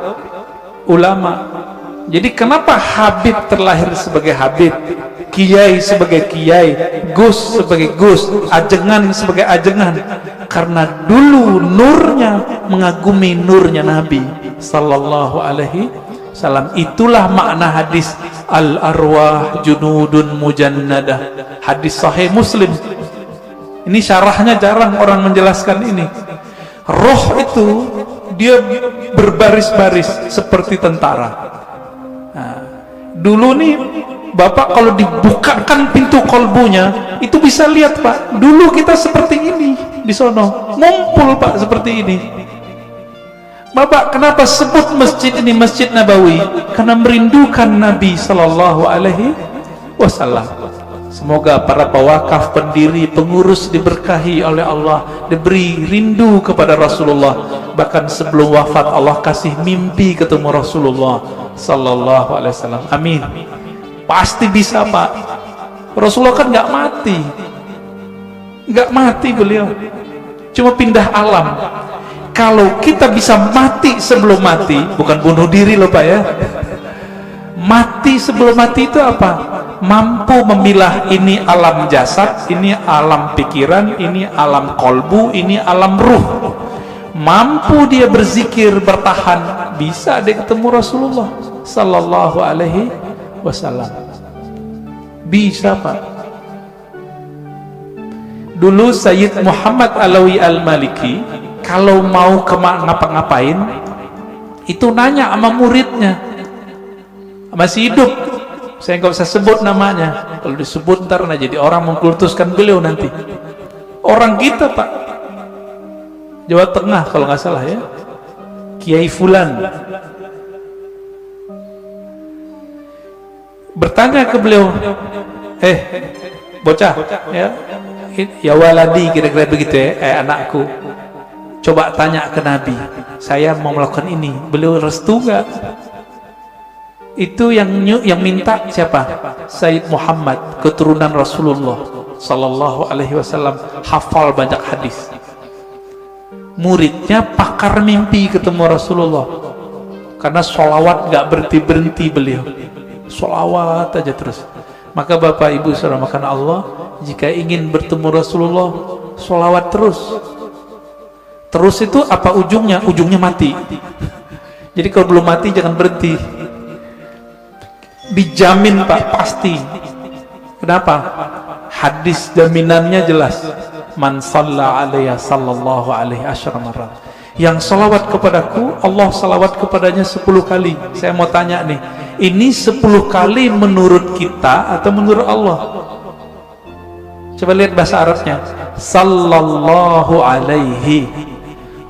ulama. Jadi kenapa Habib terlahir sebagai Habib, Kiai sebagai Kiai, Gus sebagai Gus, Ajengan sebagai Ajengan? Karena dulu nurnya mengagumi nurnya Nabi sallallahu alaihi wasallam. Itulah makna hadis al-arwah junudun mujannadah, hadis sahih Muslim. Ini syarahnya jarang orang menjelaskan ini. Roh itu dia berbaris-baris seperti tentara. Nah, dulu nih Bapak kalau dibukakan pintu kolbunya, itu bisa lihat Pak, dulu kita seperti ini di sono, ngumpul Pak seperti ini. Bapak kenapa sebut masjid ini Masjid Nabawi? Karena merindukan Nabi Sallallahu Alaihi Wasallam. Semoga para pewakaf, pendiri, pengurus diberkahi oleh Allah, diberi rindu kepada Rasulullah. Bahkan sebelum wafat Allah kasih mimpi ketemu Rasulullah sallallahu alaihi wasallam. Amin. Pasti bisa, Pak. Rasulullah kan nggak mati beliau, cuma pindah alam. Kalau kita bisa mati sebelum mati, bukan bunuh diri loh Pak ya. Mati sebelum mati itu apa? Mampu memilah ini alam jasad, ini alam pikiran, ini alam kolbu, ini alam ruh. Mampu dia berzikir, bertahan, bisa dia ketemu Rasulullah sallallahu alaihi wasallam. Bisa, Pak. Dulu Sayyid Muhammad Alawi Al-Maliki kalau mau ngapa-ngapain itu nanya sama muridnya, masih hidup, saya nggak usah sebut namanya, kalau disebut ntar jadi orang mengkultuskan beliau nanti. Orang kita, Pak, Jawa Tengah kalau nggak salah ya, Kiai Fulan, bertanya ke beliau, bocah ya waladi, kira-kira begitu ya, anakku, coba tanya ke Nabi, saya mau melakukan ini, beliau restu nggak? Itu yang minta siapa? Sayyid Muhammad, keturunan Rasulullah sallallahu alaihi wasallam, hafal banyak hadis. Muridnya pakar mimpi ketemu Rasulullah, karena sholawat nggak berhenti beliau, sholawat aja terus. Maka Bapak Ibu saudara makan Allah, jika ingin bertemu Rasulullah, sholawat terus. Terus itu apa ujungnya? Ujungnya mati. Jadi kalau belum mati jangan berhenti. Dijamin Pak, pasti. Kenapa? Hadis jaminannya jelas. Man shalla alaiya sallallahu alaihi asyara marrat. Yang salawat kepadaku, Allah salawat kepadanya 10 kali. Saya mau tanya nih, ini 10 kali menurut kita atau menurut Allah? Coba lihat bahasa Arabnya. Sallallahu alaihi.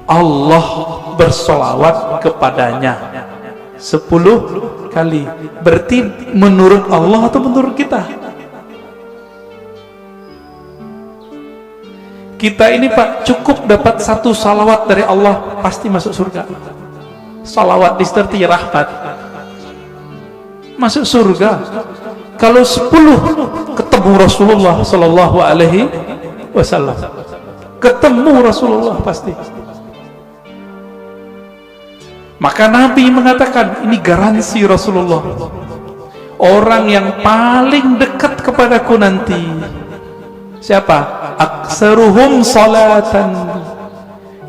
Allah bersolawat kepadanya 10 kali. Berarti menurut Allah atau menurut kita? Kita ini Pak, cukup dapat 1 salawat dari Allah, pasti masuk surga. Salawat disertai rahmat, masuk surga. Kalau 10 ketemu Rasulullah sallallahu alaihi wasallam, ketemu Rasulullah pasti. Maka Nabi mengatakan, ini garansi Rasulullah, orang yang paling dekat kepadaku nanti siapa? Aksaruhum salatan,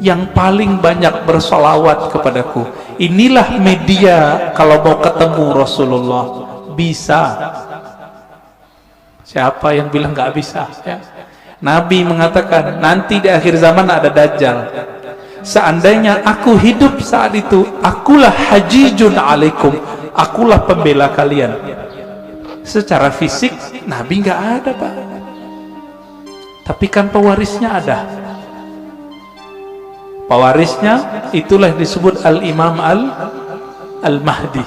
yang paling banyak bersolawat kepadaku. Inilah media kalau mau ketemu Rasulullah. Bisa. Siapa yang bilang nggak bisa ya? Nabi mengatakan nanti di akhir zaman ada Dajjal. Seandainya aku hidup saat itu, akulah hajijun alaikum, akulah pembela kalian. Secara fisik Nabi nggak ada Pak, tapi kan pewarisnya ada. Pewarisnya itulah disebut Al-Imam Al-Mahdi.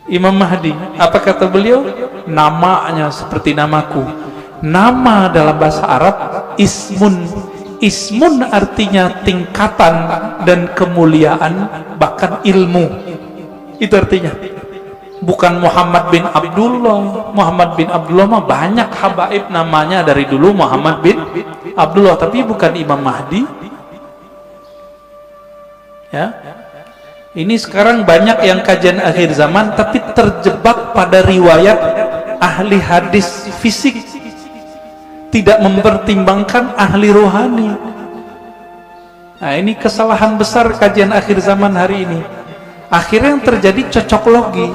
Imam Mahdi, apa kata beliau? Namanya seperti namaku. Nama dalam bahasa Arab ismun. Ismun artinya tingkatan dan kemuliaan, bahkan ilmu. Itu artinya. Bukan Muhammad bin Abdullah. Muhammad bin Abdullah mah banyak habaib namanya dari dulu Muhammad bin Abdullah, tapi bukan Imam Mahdi. Ya. Ini sekarang banyak yang kajian akhir zaman tapi terjebak pada riwayat ahli hadis fisik, tidak mempertimbangkan ahli rohani. Nah, ini kesalahan besar kajian akhir zaman hari ini. Akhirnya yang terjadi cocok logi.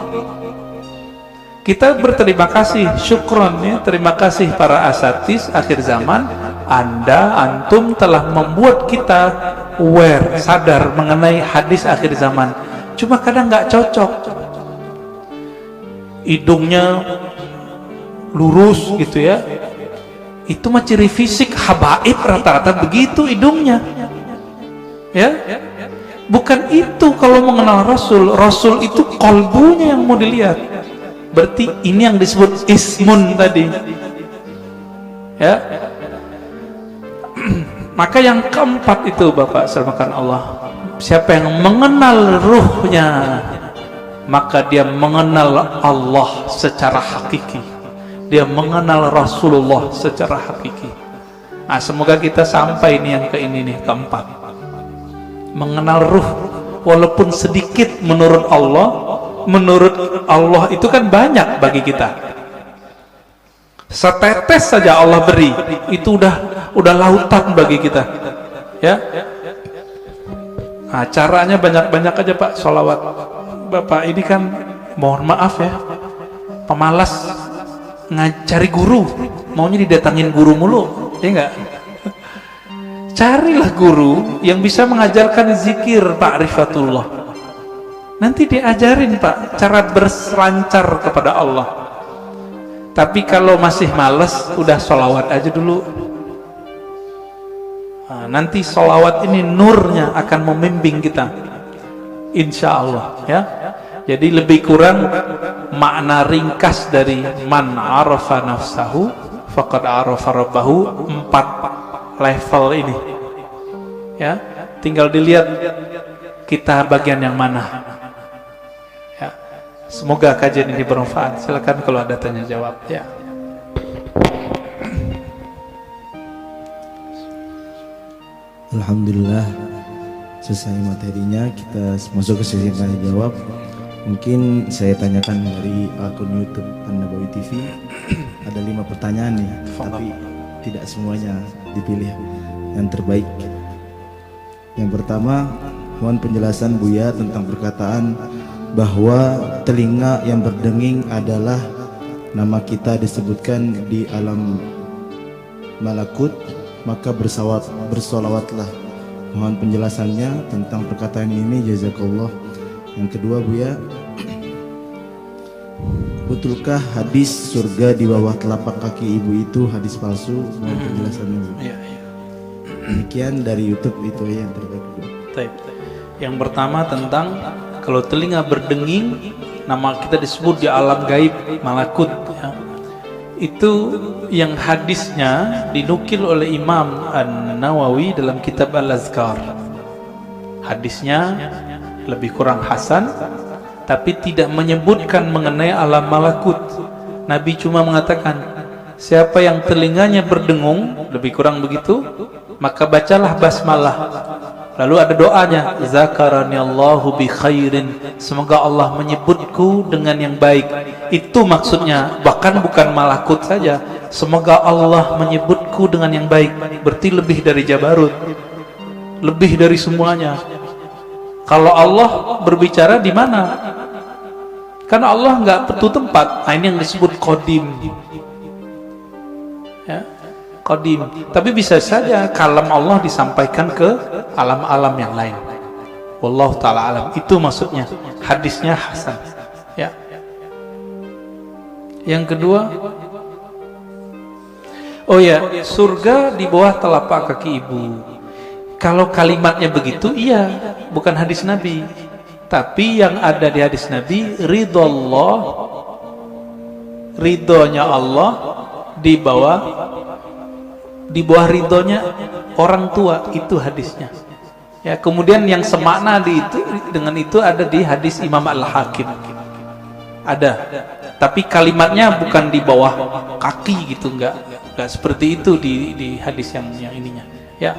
Kita berterima kasih, syukron ya, terima kasih para asatis akhir zaman. Antum telah membuat kita aware, sadar mengenai hadis akhir zaman. Cuma kadang nggak cocok. Hidungnya lurus gitu ya. Itu mah ciri fisik habaib, rata-rata begitu hidungnya. Ya? Bukan itu kalau mengenal Rasul. Rasul itu kolbunya yang mau dilihat. Berarti ini yang disebut ismun tadi. Ya. Maka yang keempat itu Bapak selamatkan Allah, siapa yang mengenal ruhnya, maka dia mengenal Allah secara hakiki, dia mengenal Rasulullah secara hakiki. Nah, semoga kita sampai nih yang ke ini nih, keempat, mengenal ruh walaupun sedikit. Menurut Allah itu kan banyak bagi kita. Setetes saja Allah beri, itu udah lautan bagi kita, ya. Nah, caranya banyak-banyak aja Pak sholawat. Bapak ini kan mohon maaf ya, pemalas ngajari guru, maunya didatangin guru mulu, ya enggak? Carilah guru yang bisa mengajarkan zikir Pak Rifatullah. Nanti diajarin Pak cara berselancar kepada Allah. Tapi kalau masih males, udah sholawat aja dulu. Nah, nanti sholawat ini nurnya akan membimbing kita, insya Allah, ya. Jadi lebih kurang makna ringkas dari man arafa nafsahu faqad arafa rabbahu, 4 level ini, ya. Tinggal dilihat kita bagian yang mana. Semoga kajian ini bermanfaat. Silakan kalau ada tanya jawab, ya. Alhamdulillah, selesai materinya, kita masuk ke sesi tanya jawab. Mungkin saya tanyakan dari akun YouTube An-Nabawi TV. Ada 5 pertanyaan nih, tapi tidak semuanya dipilih yang terbaik. Yang pertama, mohon penjelasan Buya tentang perkataan bahwa telinga yang berdenging adalah nama kita disebutkan di alam malakut, maka bersolawatlah. Mohon penjelasannya tentang perkataan ini, jazakallah. Yang kedua Buya, betulkah hadis surga di bawah telapak kaki ibu itu hadis palsu? Mohon penjelasannya Bu. Demikian dari YouTube, itu aja yang terbaik Bu. Yang pertama tentang kalau telinga berdenging, nama kita disebut di alam gaib malakut, ya. Itu yang hadisnya dinukil oleh Imam An-Nawawi dalam kitab Al-Azkar. Hadisnya lebih kurang hasan, tapi tidak menyebutkan mengenai alam malakut. Nabi cuma mengatakan, siapa yang telinganya berdengung, lebih kurang begitu, maka bacalah basmalah. Lalu ada doanya, zakaraniallahu bi khairin, semoga Allah menyebutku dengan yang baik. Itu maksudnya, bahkan bukan malakut saja, semoga Allah menyebutku dengan yang baik. Berarti lebih dari jabarut, lebih dari semuanya. Kalau Allah berbicara di mana? Karena Allah nggak perlu tempat. Nah, ini yang disebut qadim, ya, qadim. Tapi bisa saja kalam Allah disampaikan ke alam-alam yang lain. Wallahu ta'ala alam. Itu maksudnya. Hadisnya hasan, ya. Yang kedua, oh ya, surga di bawah telapak kaki ibu. Kalau kalimatnya begitu, iya, bukan hadis Nabi. Tapi yang ada di hadis Nabi, ridhonya Allah di bawah ridhonya orang tua, itu hadisnya. Ya, kemudian yang semakna dengan itu ada di hadis Imam Al-Hakim. Ada. Tapi kalimatnya bukan di bawah kaki gitu, enggak seperti itu di hadis yang ininya. Ya.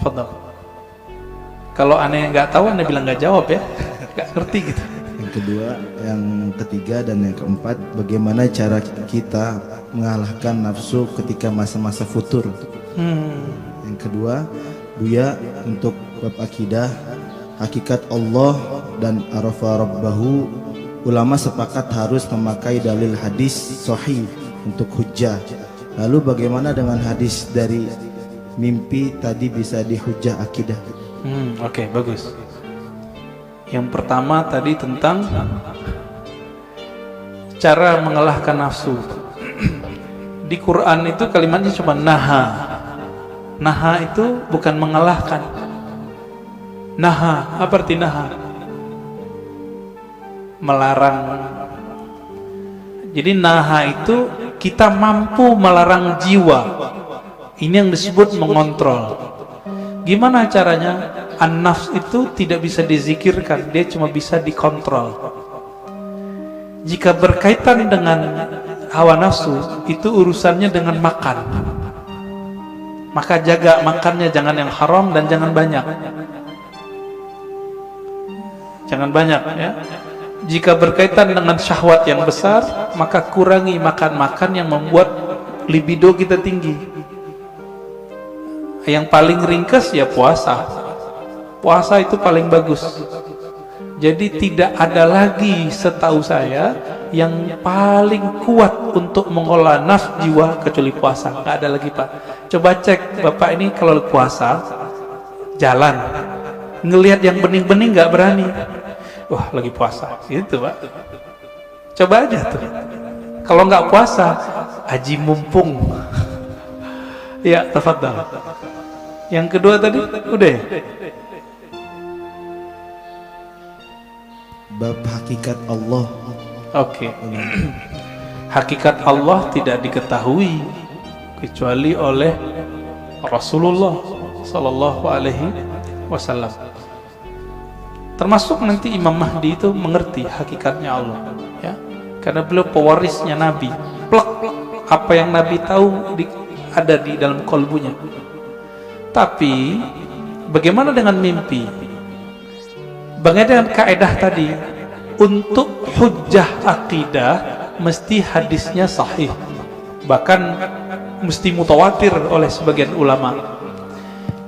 Fadhal. Kalau aneh nggak tahu, aneh bilang nggak jawab ya, nggak ngerti gitu. Yang kedua, yang ketiga dan yang keempat, bagaimana cara kita mengalahkan nafsu ketika masa-masa futur? Yang kedua, Buya, untuk bab akidah, hakikat Allah dan arafa rabbahu, ulama sepakat harus memakai dalil hadis sahih untuk hujjah. Lalu bagaimana dengan hadis dari mimpi tadi bisa dihujjah akidah? Oke, bagus. Yang pertama tadi tentang cara mengalahkan nafsu. Di Quran itu kalimatnya cuma naha. Naha itu bukan mengalahkan. Naha, apa arti naha? melarang. Jadi naha itu kita mampu melarang jiwa. Ini yang disebut mengontrol. Gimana caranya? An-nafs itu tidak bisa dizikirkan, dia cuma bisa dikontrol. Jika berkaitan dengan hawa nafsu, itu urusannya dengan makan. Maka jaga makannya, jangan yang haram dan jangan banyak. Jangan banyak ya. Jika berkaitan dengan syahwat yang besar, maka kurangi makan-makan yang membuat libido kita tinggi. Yang paling ringkas ya puasa. Puasa itu paling bagus. Jadi tidak ada lagi setahu saya yang paling kuat untuk mengolah nafs jiwa kecuali puasa. Nggak ada lagi Pak. Coba cek Bapak ini kalau puasa jalan ngelihat yang bening-bening nggak berani. Wah lagi puasa gitu Pak. Coba aja tuh. Kalau nggak puasa haji mumpung. Ya tafadhal. Yang kedua tadi udah ya? Bab hakikat Allah. Oke. Hakikat Allah tidak diketahui kecuali oleh Rasulullah Sallallahu Alaihi Wasallam. Termasuk nanti Imam Mahdi itu mengerti hakikatnya Allah, ya, karena beliau pewarisnya Nabi. Plak, apa yang Nabi tahu ada di dalam kolbunya. Tapi bagaimana dengan mimpi? Bagaimana dengan kaidah tadi? Untuk hujjah akidah mesti hadisnya sahih, bahkan mesti mutawatir oleh sebagian ulama.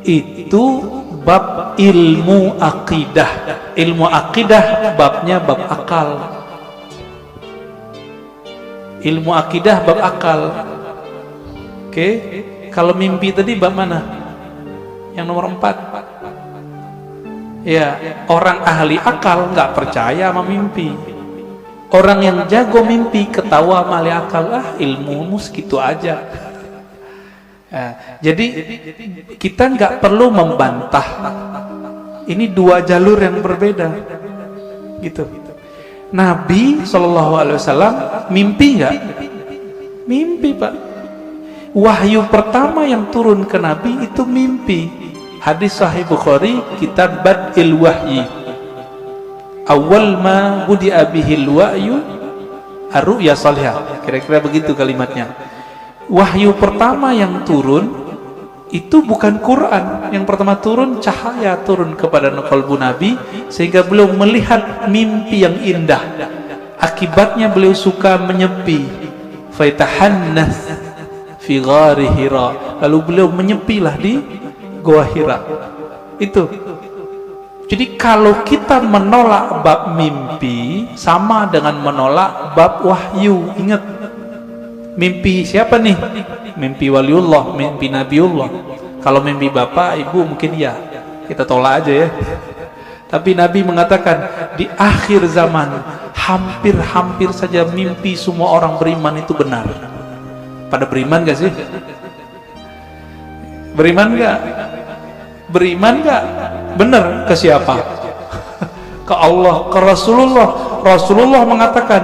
Itu bab ilmu akidah. Ilmu akidah babnya bab akal. Ilmu akidah bab akal. Oke, kalau mimpi tadi bab mana? Yang nomor 4. Ya, orang ahli akal nggak percaya sama mimpi. Orang yang jago mimpi ketawa sama ahli akal, ilmumu segitu aja. Ya, jadi kita nggak perlu membantah. Ini dua jalur yang berbeda, gitu. Nabi SAW mimpi nggak? Mimpi Pak. Wahyu pertama yang turun ke Nabi itu mimpi. Hadis Sahih Bukhari, kitab Bad'il Wahyi. Awal ma budi'a bihil wahyu ar-ru'ya salihah. Kira-kira begitu kalimatnya. Wahyu pertama yang turun itu bukan Quran. Yang pertama turun cahaya turun kepada qalbu Nabi sehingga beliau melihat mimpi yang indah. Akibatnya beliau suka menyepi. Faitahannas fi ghari Hira. Lalu beliau menyepilah di Gua Hira. Itu. Jadi kalau kita menolak bab mimpi sama dengan menolak bab wahyu. Ingat, mimpi siapa nih? Mimpi waliullah, mimpi nabiullah. Kalau mimpi bapak ibu mungkin ya kita tolak aja ya. Tapi Nabi mengatakan di akhir zaman hampir-hampir saja mimpi semua orang beriman itu benar. Pada beriman gak sih? Beriman gak? Beriman gak? Benar ke siapa? Ke Allah, ke Rasulullah. Rasulullah mengatakan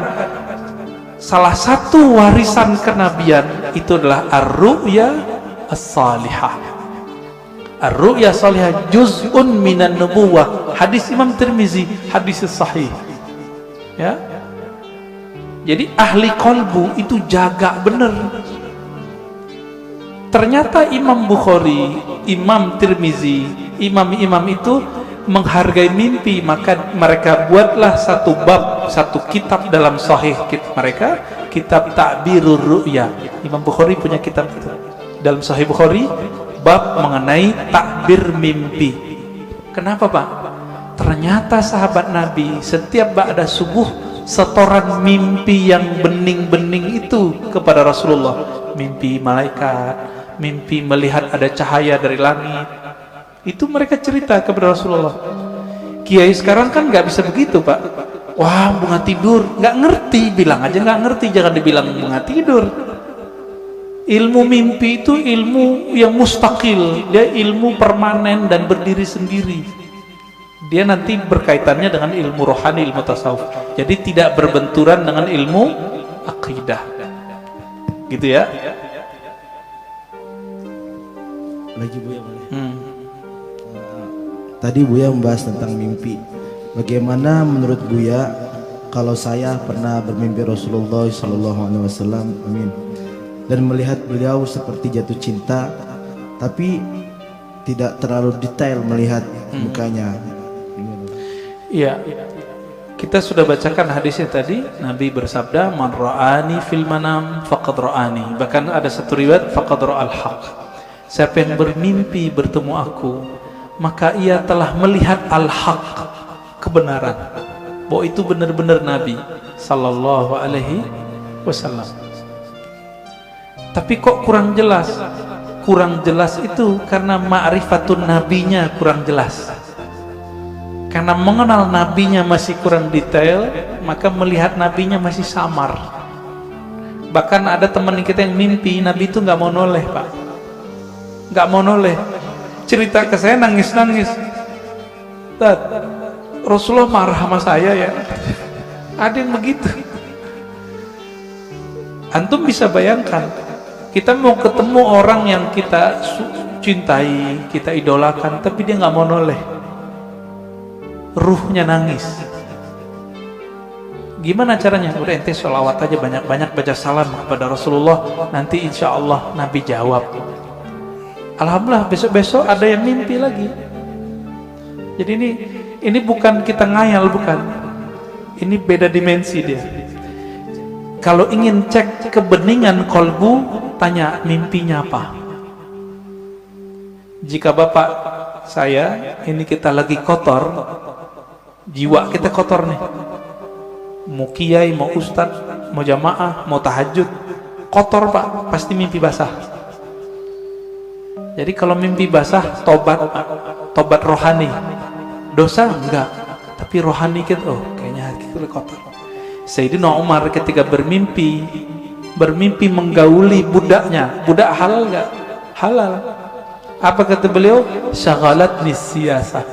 salah satu warisan kenabian itu adalah ar-ru'ya as-salihah. Ar-ru'ya salihah juz'un minan nubuwah. Hadis Imam Tirmizi, hadis sahih. Ya. Jadi ahli qalbu itu jaga benar. Ternyata Imam Bukhari, Imam Tirmizi, imam-imam itu menghargai mimpi, maka mereka buatlah satu bab, satu kitab dalam sahih mereka, kitab Ta'birur Ru'ya. Imam Bukhari punya kitab itu. Dalam Sahih Bukhari, bab mengenai takbir mimpi. Kenapa Pak? Ternyata sahabat Nabi setiap ba'da subuh setoran mimpi yang bening-bening itu kepada Rasulullah. Mimpi malaikat, mimpi melihat ada cahaya dari langit. Itu mereka cerita kepada Rasulullah. Kiai sekarang kan nggak bisa begitu Pak. Wah bunga tidur, nggak ngerti, bilang aja nggak ngerti, jangan dibilang bunga tidur. Ilmu mimpi itu ilmu yang mustaqil, dia ilmu permanen dan berdiri sendiri. Dia nanti berkaitannya dengan ilmu rohani, ilmu tasawuf. Jadi tidak berbenturan dengan ilmu akidah. Gitu ya. Lagi Buya boleh. Tadi Buya membahas tentang mimpi. Bagaimana menurut Buya kalau saya pernah bermimpi Rasulullah SAW, amin, dan melihat beliau seperti jatuh cinta, tapi tidak terlalu detail melihat mukanya. Iya, kita sudah bacakan hadisnya tadi. Nabi bersabda, man ra'ani fil manam faqad ra'ani. Bahkan ada satu riwayat, faqad ra'al haq. Siapa yang bermimpi bertemu aku, maka ia telah melihat al-haq, kebenaran. Bahwa itu benar-benar Nabi sallallahu alaihi wasallam. Tapi kok kurang jelas? Kurang jelas itu karena ma'rifatun nabinya kurang jelas. Karena mengenal nabinya masih kurang detail, maka melihat nabinya masih samar. Bahkan ada teman kita yang mimpi Nabi itu nggak mau noleh, Pak. Nggak mau noleh. Cerita ke saya nangis-nangis. Dad, Rasulullah marah sama saya ya. Ada yang begitu. Antum bisa bayangkan, kita mau ketemu orang yang kita cintai, kita idolakan, tapi dia nggak mau noleh. Ruhnya nangis. Gimana caranya? Udah ente sholawat aja, banyak-banyak baca salam kepada Rasulullah, nanti insya Allah Nabi jawab. Alhamdulillah besok-besok ada yang mimpi lagi. Jadi ini bukan kita ngayal, bukan. Ini beda dimensi dia. Kalau ingin cek kebeningan kolbu, tanya mimpinya apa. Jika bapak saya ini kita lagi kotor, jiwa kita kotor nih, mau kiai, mau ustad, mau jamaah, mau tahajud, kotor Pak, pasti mimpi basah. Jadi kalau mimpi basah, tobat Pak, tobat rohani. Dosa enggak, tapi rohani kita, oh kayaknya hati kita kotor. Sayyidina Umar ketika bermimpi menggauli budaknya, budak halal enggak? Halal. Apa kata beliau? Syaghalatni siyasah.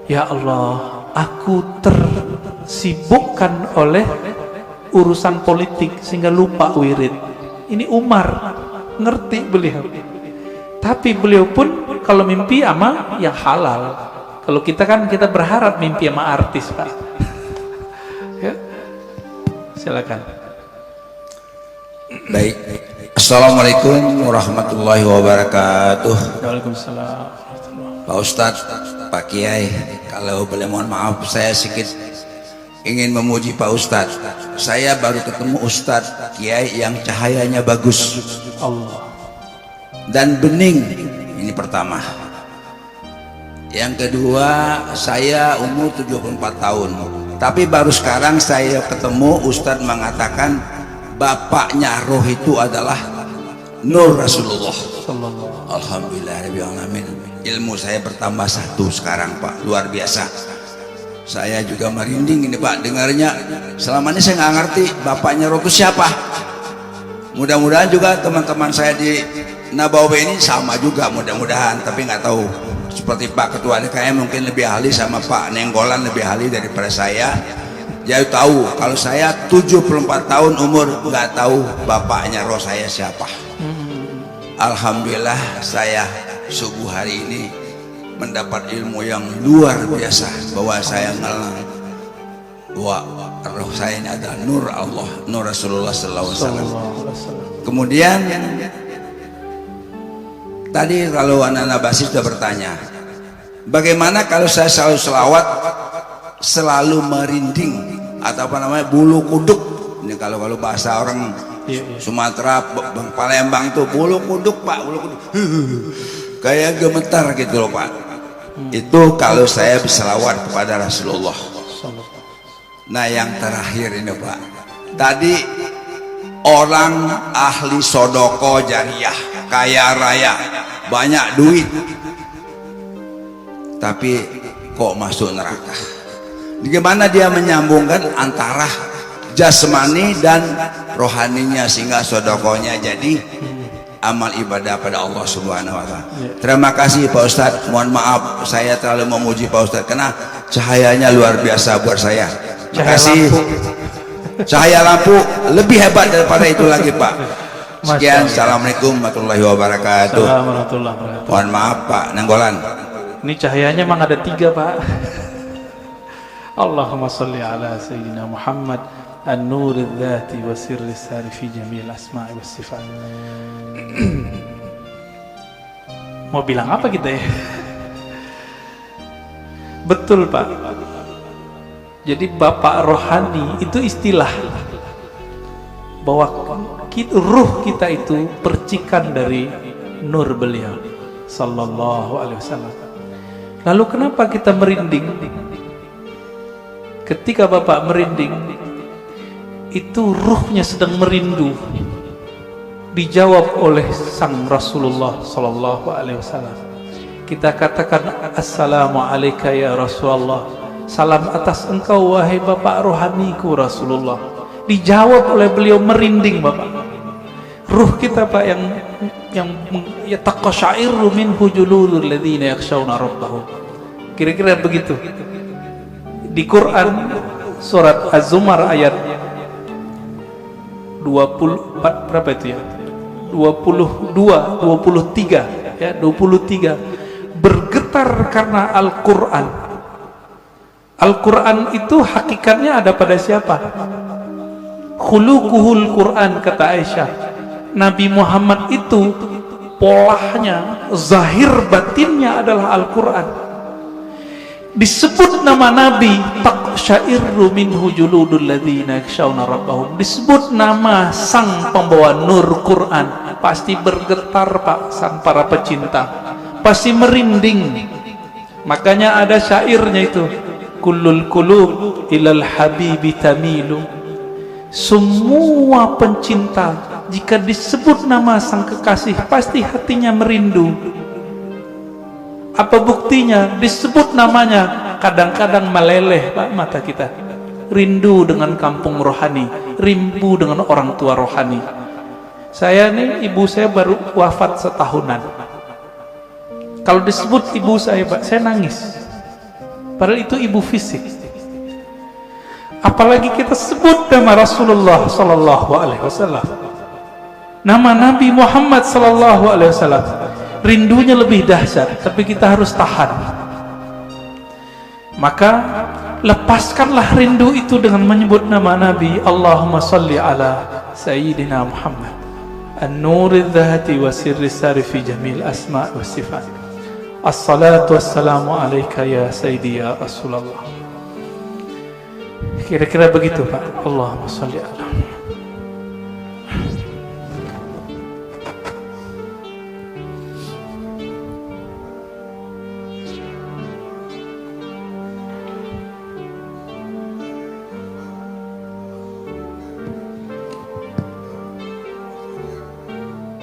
Ya Allah, aku tersibukkan oleh urusan politik sehingga lupa wirid. Ini Umar, ngerti beliau. Tapi beliau pun kalau mimpi sama yang halal. Kalau kita kan kita berharap mimpi sama artis, Pak. Ya. Silakan. Baik. Assalamualaikum warahmatullahi wabarakatuh. Waalaikumsalam. Pak Ustadz, Pak Kiai, kalau boleh mohon maaf, saya sedikit ingin memuji Pak Ustadz. Saya baru ketemu Ustadz Kiai yang cahayanya bagus Allah. dan bening. Ini pertama. Yang kedua, saya umur 74 tahun. Tapi baru sekarang saya ketemu Ustadz mengatakan bapaknya roh itu adalah Nur Rasulullah. Alhamdulillahirrahmanirrahim. Ilmu saya bertambah satu sekarang Pak, luar biasa. Saya juga merinding ini Pak dengarnya. Selama ini saya nggak ngerti bapaknya roh itu siapa. Mudah-mudahan juga teman-teman saya di Nabawi ini sama juga mudah-mudahan, tapi nggak tahu. Seperti Pak Ketua DKM mungkin lebih ahli, sama Pak Nenggolan lebih ahli daripada saya. Dia tahu kalau saya 74 tahun umur nggak tahu bapaknya roh saya siapa. Alhamdulillah saya subuh hari ini mendapat ilmu yang luar biasa bahwa saya kenal bahwa roh saya ini adalah Nur Allah, Nur Rasulullah SAW. Kemudian tadi kalau anak-anak basis sudah bertanya, bagaimana kalau saya selalu selawat, selalu merinding atau apa namanya bulu kuduk. Ini kalau bahasa orang Sumatera, Palembang tuh bulu kuduk Pak, bulu kuduk kayak gemetar gitu loh Pak. Itu kalau saya berselawat kepada Rasulullah. Nah yang terakhir ini Pak, tadi orang ahli sodoko jariyah, kaya raya, banyak duit, tapi kok masuk neraka. Bagaimana dia menyambungkan antara jasmani dan rohaninya sehingga sodokonya jadi amal ibadah pada Allah Subhanahu wa taala. Terima kasih Pak Ustadz. Mohon maaf saya terlalu memuji Pak Ustadz karena cahayanya luar biasa buat saya. Terima kasih. Cahaya lampu lebih hebat daripada itu lagi Pak. Sekian, assalamualaikum warahmatullahi wabarakatuh. Assalamualaikum warahmatullahi wabarakatuh. Mohon maaf Pak Nanggolan. Ini cahayanya memang ada 3 Pak. Allahumma salli ala Sayyidina Muhammad an-nuri dzati wa sirri sari fi jami'il asma'i was sifat. Mau bilang apa kita ya? Betul Pak. Jadi bapak rohani itu istilah bahwa ruh kita itu percikan dari nur beliau sallallahu alaihi wasallam. Lalu kenapa kita merinding? Ketika bapak merinding, itu ruhnya sedang merindu. Dijawab oleh sang Rasulullah sallallahu alaihi wasallam. Kita katakan assalamu alayka ya Rasulullah. Salam atas engkau wahai bapak rohaniku Rasulullah. Dijawab oleh beliau merinding bapak. Ruh kita Pak yang yataqashairu minhu juludul ladzina yakhshawna rabbahum. Kira-kira begitu. Di Quran surat Az-Zumar ayat 24 berapa itu ya? 23 ya, 23 bergetar karena Al-Qur'an. Al-Quran itu hakikatnya ada pada siapa? Khuluquhul Quran, kata Aisyah. Nabi Muhammad itu polanya, zahir batinnya adalah Al-Quran. Disebut nama Nabi taqsyairu minhu juludul ladzina yakhshawna rabbahum. Disebut nama sang pembawa nur Quran, pasti bergetar Pak sang para pecinta, pasti merinding. Makanya ada syairnya itu, kullul qulub ilal habibi tamilu. Semua pencinta jika disebut nama sang kekasih pasti hatinya merindu. Apa buktinya? Disebut namanya kadang-kadang meleleh Pak mata kita. Rindu dengan kampung rohani, rindu dengan orang tua rohani. Saya nih, ibu saya baru wafat setahunan. Kalau disebut ibu saya Pak, saya nangis. Padahal itu ibu fisik. Apalagi kita sebut nama Rasulullah sallallahu alaihi wasallam, nama Nabi Muhammad sallallahu alaihi wasallam, rindunya lebih dahsyat, tapi kita harus tahan. Maka lepaskanlah rindu itu dengan menyebut nama Nabi. Allahumma salli ala Sayyidina Muhammad an-nuri dzati wa sirri sari fi jamil asma' wa sifat. Assalatu wassalamu alaika ya Sayyidi ya Rasulullah. Kira-kira begitu Pak. Allahumma sholli ala.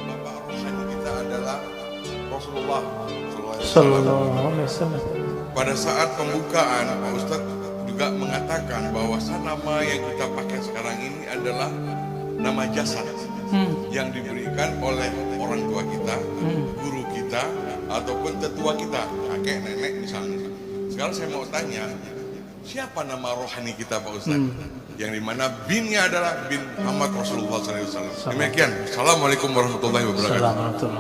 Bapak rohani kita adalah Rasulullah Sallallahu alaihi wasallam. Pada saat pembukaan Pak Ustadz juga mengatakan bahwa nama yang kita pakai sekarang ini adalah nama jasad yang diberikan oleh orang tua kita, guru kita, ataupun tetua kita, kakek, nenek misalnya. Sekarang saya mau tanya, siapa nama rohani kita Pak Ustadz? Yang dimana binnya adalah bin Muhammad Rasulullah SAW. Demikian. Assalamualaikum warahmatullahi wabarakatuh. Assalamualaikum.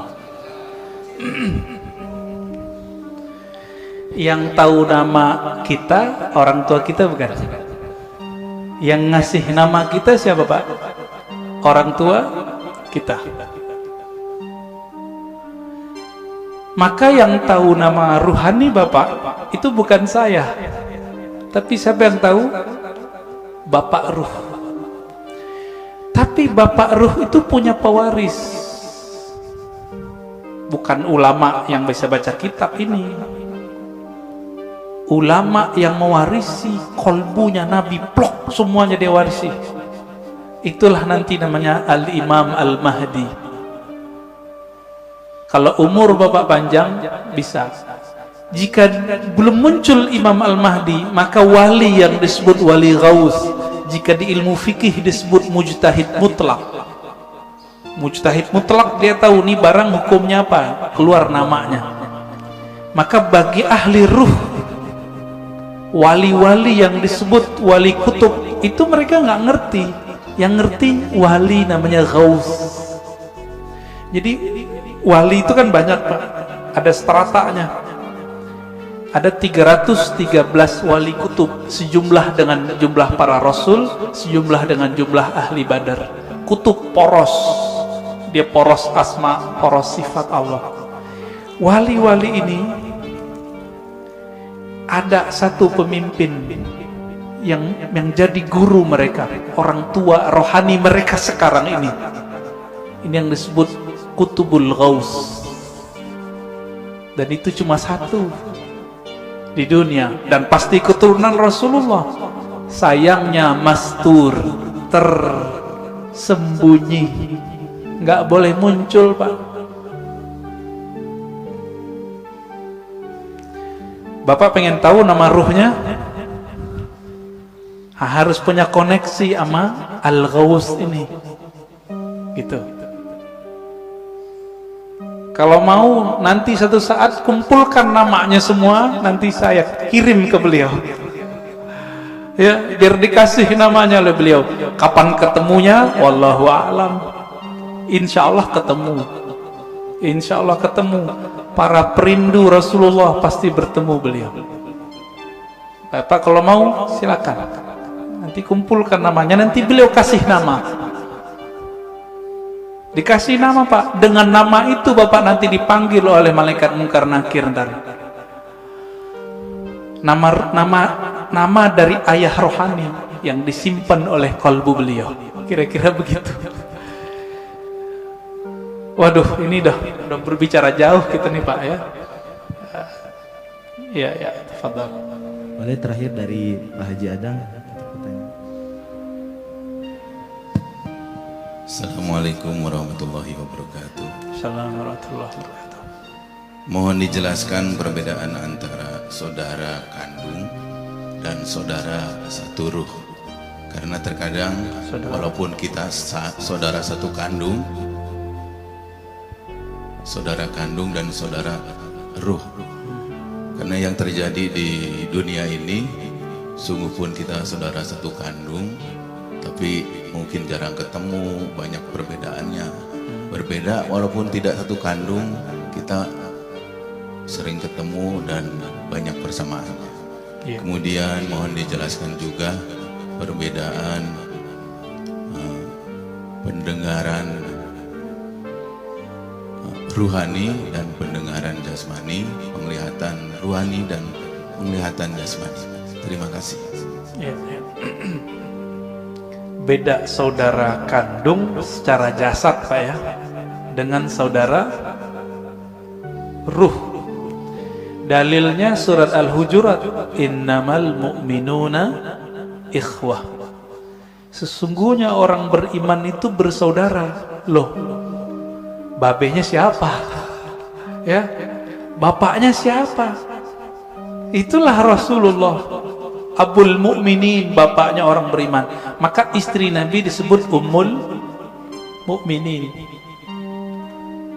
Yang tahu nama kita orang tua kita bukan? Yang ngasih nama kita siapa Pak? Orang tua kita. Maka yang tahu nama ruhani Bapak itu bukan saya, tapi siapa yang tahu? Bapak Ruh. Tapi Bapak Ruh itu punya pewaris, bukan ulama yang bisa baca kitab ini. Ulama yang mewarisi kolbunya Nabi, plok semuanya dia warisi. Itulah nanti namanya Al-Imam Al-Mahdi. Kalau umur Bapak panjang bisa. Jika belum muncul Imam Al-Mahdi, maka wali yang disebut wali ghaus. Jika di ilmu fikih disebut mujtahid mutlak. Mujtahid mutlak, dia tahu nih barang hukumnya apa, keluar namanya. Maka bagi ahli ruh, wali-wali yang disebut wali kutub itu mereka nggak ngerti. Yang ngerti wali namanya ghaus. Jadi wali itu kan banyak Pak, ada stratanya. Ada 313 wali kutub, sejumlah dengan jumlah para rasul, sejumlah dengan jumlah ahli badar. Kutub poros, dia poros asma, poros sifat Allah. Wali-wali ini ada satu pemimpin yang jadi guru mereka, orang tua rohani mereka sekarang ini. Ini yang disebut Kutubul Ghaus. Dan itu cuma satu di dunia, dan pasti keturunan Rasulullah. Sayangnya mastur, tersembunyi, nggak boleh muncul Pak. Bapak pengen tahu nama ruhnya? Harus punya koneksi sama Al-Ghaus ini, gitu. Kalau mau nanti satu saat kumpulkan namanya semua, nanti saya kirim ke beliau, ya, biar dikasih namanya oleh beliau. Kapan ketemunya? Wallahu a'lam. Insya Allah ketemu. Insya Allah ketemu. Para perindu Rasulullah pasti bertemu beliau. Bapak kalau mau silakan. Nanti kumpulkan namanya, nanti beliau kasih nama. Dikasih nama Pak, dengan nama itu Bapak nanti dipanggil oleh malaikat Munkar Nakir ntar. Nama dari ayah rohani yang disimpan oleh kalbu beliau. Kira-kira begitu. Waduh, ini udah berbicara jauh kita nih Pak ya. Ya, tafadhal. Boleh terakhir dari Pak Haji Adang. Assalamualaikum warahmatullahi wabarakatuh. Assalamualaikum warahmatullahi wabarakatuh. Mohon dijelaskan perbedaan antara saudara kandung dan saudara satu ruh. Karena terkadang walaupun kita saudara satu kandung, saudara kandung dan saudara ruh. Karena yang terjadi di dunia ini, sungguh pun kita saudara satu kandung, tapi mungkin jarang ketemu, banyak perbedaannya. Berbeda walaupun tidak satu kandung, kita sering ketemu dan banyak persamaannya. Kemudian mohon dijelaskan juga perbedaan pendengaran ruhani dan pendengaran jasmani, penglihatan ruhani dan penglihatan jasmani. Terima kasih. Beda saudara kandung secara jasad Pak ya, dengan saudara ruh. Dalilnya surat Al-Hujurat, innamal mu'minuna ikhwah. Sesungguhnya orang beriman itu bersaudara. Loh, babenya siapa? Ya, bapaknya siapa? Itulah Rasulullah, Abul Mukminin, bapaknya orang beriman. Maka istri Nabi disebut Ummul Mukminin.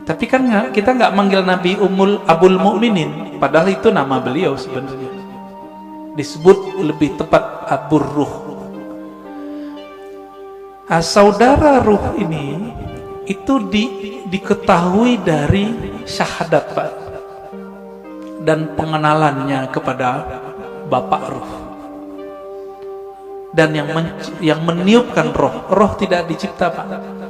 Tapi kan kita nggak manggil Nabi Abul Mukminin, padahal itu nama beliau sebenarnya. Disebut lebih tepat Abur Ruh. Saudara ruh ini itu diketahui dari syahadat Pak, dan pengenalannya kepada Bapak Ruh. Dan yang meniupkan roh tidak dicipta Pak.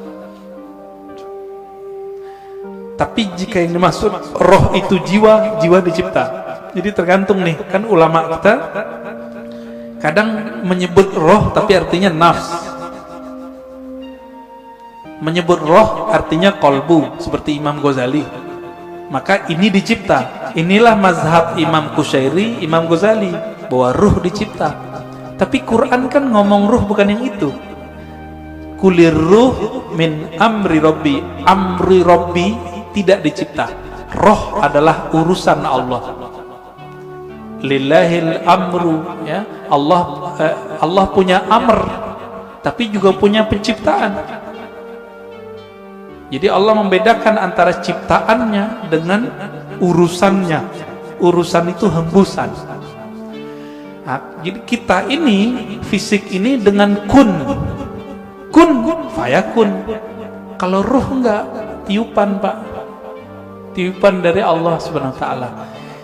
Tapi jika yang dimaksud roh itu jiwa dicipta. Jadi tergantung nih, kan ulama kita kadang menyebut roh tapi artinya nafs, menyebut roh artinya kolbu, seperti Imam Ghazali. Maka ini dicipta. Inilah mazhab Imam Qushairi, Imam Ghazali, bahwa ruh dicipta. Tapi Quran kan ngomong ruh bukan yang itu. Kulir ruh min amri rabbi. Amri rabbi tidak dicipta. Roh adalah urusan Allah. Lillahil amru, ya. Allah punya amr, tapi juga punya penciptaan. Jadi Allah membedakan antara ciptaannya dengan urusannya. Urusan itu hembusan. Nah, jadi kita ini, fisik ini dengan kun fayakun. Kalau ruh enggak, tiupan Pak, tiupan dari Allah Subhanahu wa taala.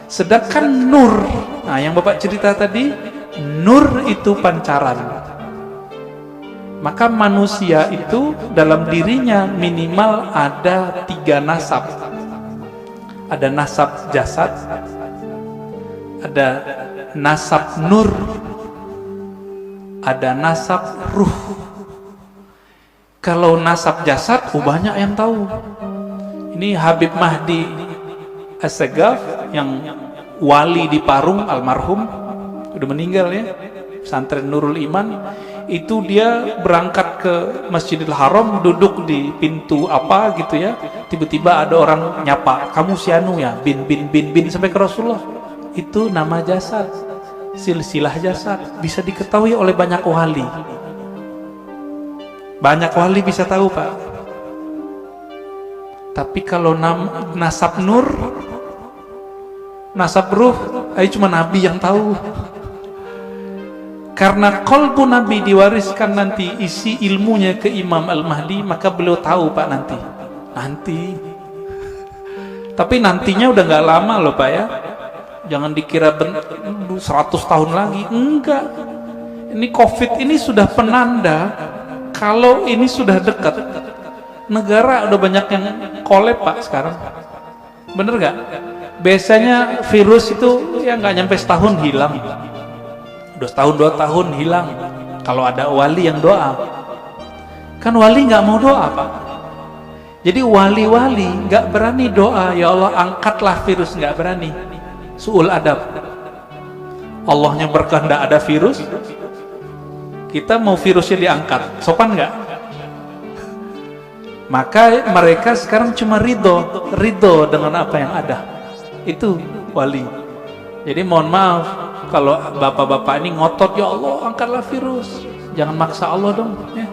Sedangkan nur, nah yang Bapak cerita tadi, nur itu pancaran. Maka manusia itu dalam dirinya minimal ada 3 nasab. Ada nasab jasad, ada nasab nur, ada nasab ruh. Kalau nasab jasad, banyak yang tahu. Ini Habib Mahdi As-Sagaf yang wali di Parung, almarhum, udah meninggal ya, pesantren Nurul Iman. Itu dia berangkat ke Masjidil Haram, duduk di pintu apa gitu ya, tiba-tiba ada orang nyapa, kamu si anu ya, bin sampai ke Rasulullah. Itu nama jasad, silsilah jasad, bisa diketahui oleh banyak wali. Banyak wali bisa tahu Pak. Tapi kalau nasab nur, nasab ruh, cuma Nabi yang tahu. Karena kolbu Nabi diwariskan nanti isi ilmunya ke Imam Al-Mahdi, maka beliau tahu Pak nanti. Tapi nantinya udah nggak lama loh Pak ya. Jangan dikira 100 tahun lagi, enggak. Ini COVID ini sudah penanda kalau ini sudah dekat. Negara udah banyak yang kolab Pak sekarang. Bener nggak? Biasanya virus itu ya nggak nyampe setahun hilang. Udah setahun 2 tahun hilang. Kalau ada wali yang doa, kan wali nggak mau doa Pak. Jadi wali-wali nggak berani doa, ya Allah angkatlah virus, nggak berani. Su'ul adab. Allahnya berkehendak ada virus, kita mau virusnya diangkat, sopan nggak? Maka mereka sekarang cuma ridho dengan apa yang ada. Itu wali. Jadi mohon maaf kalau bapak-bapak ini ngotot, ya Allah angkatlah virus, jangan maksa Allah dong ya.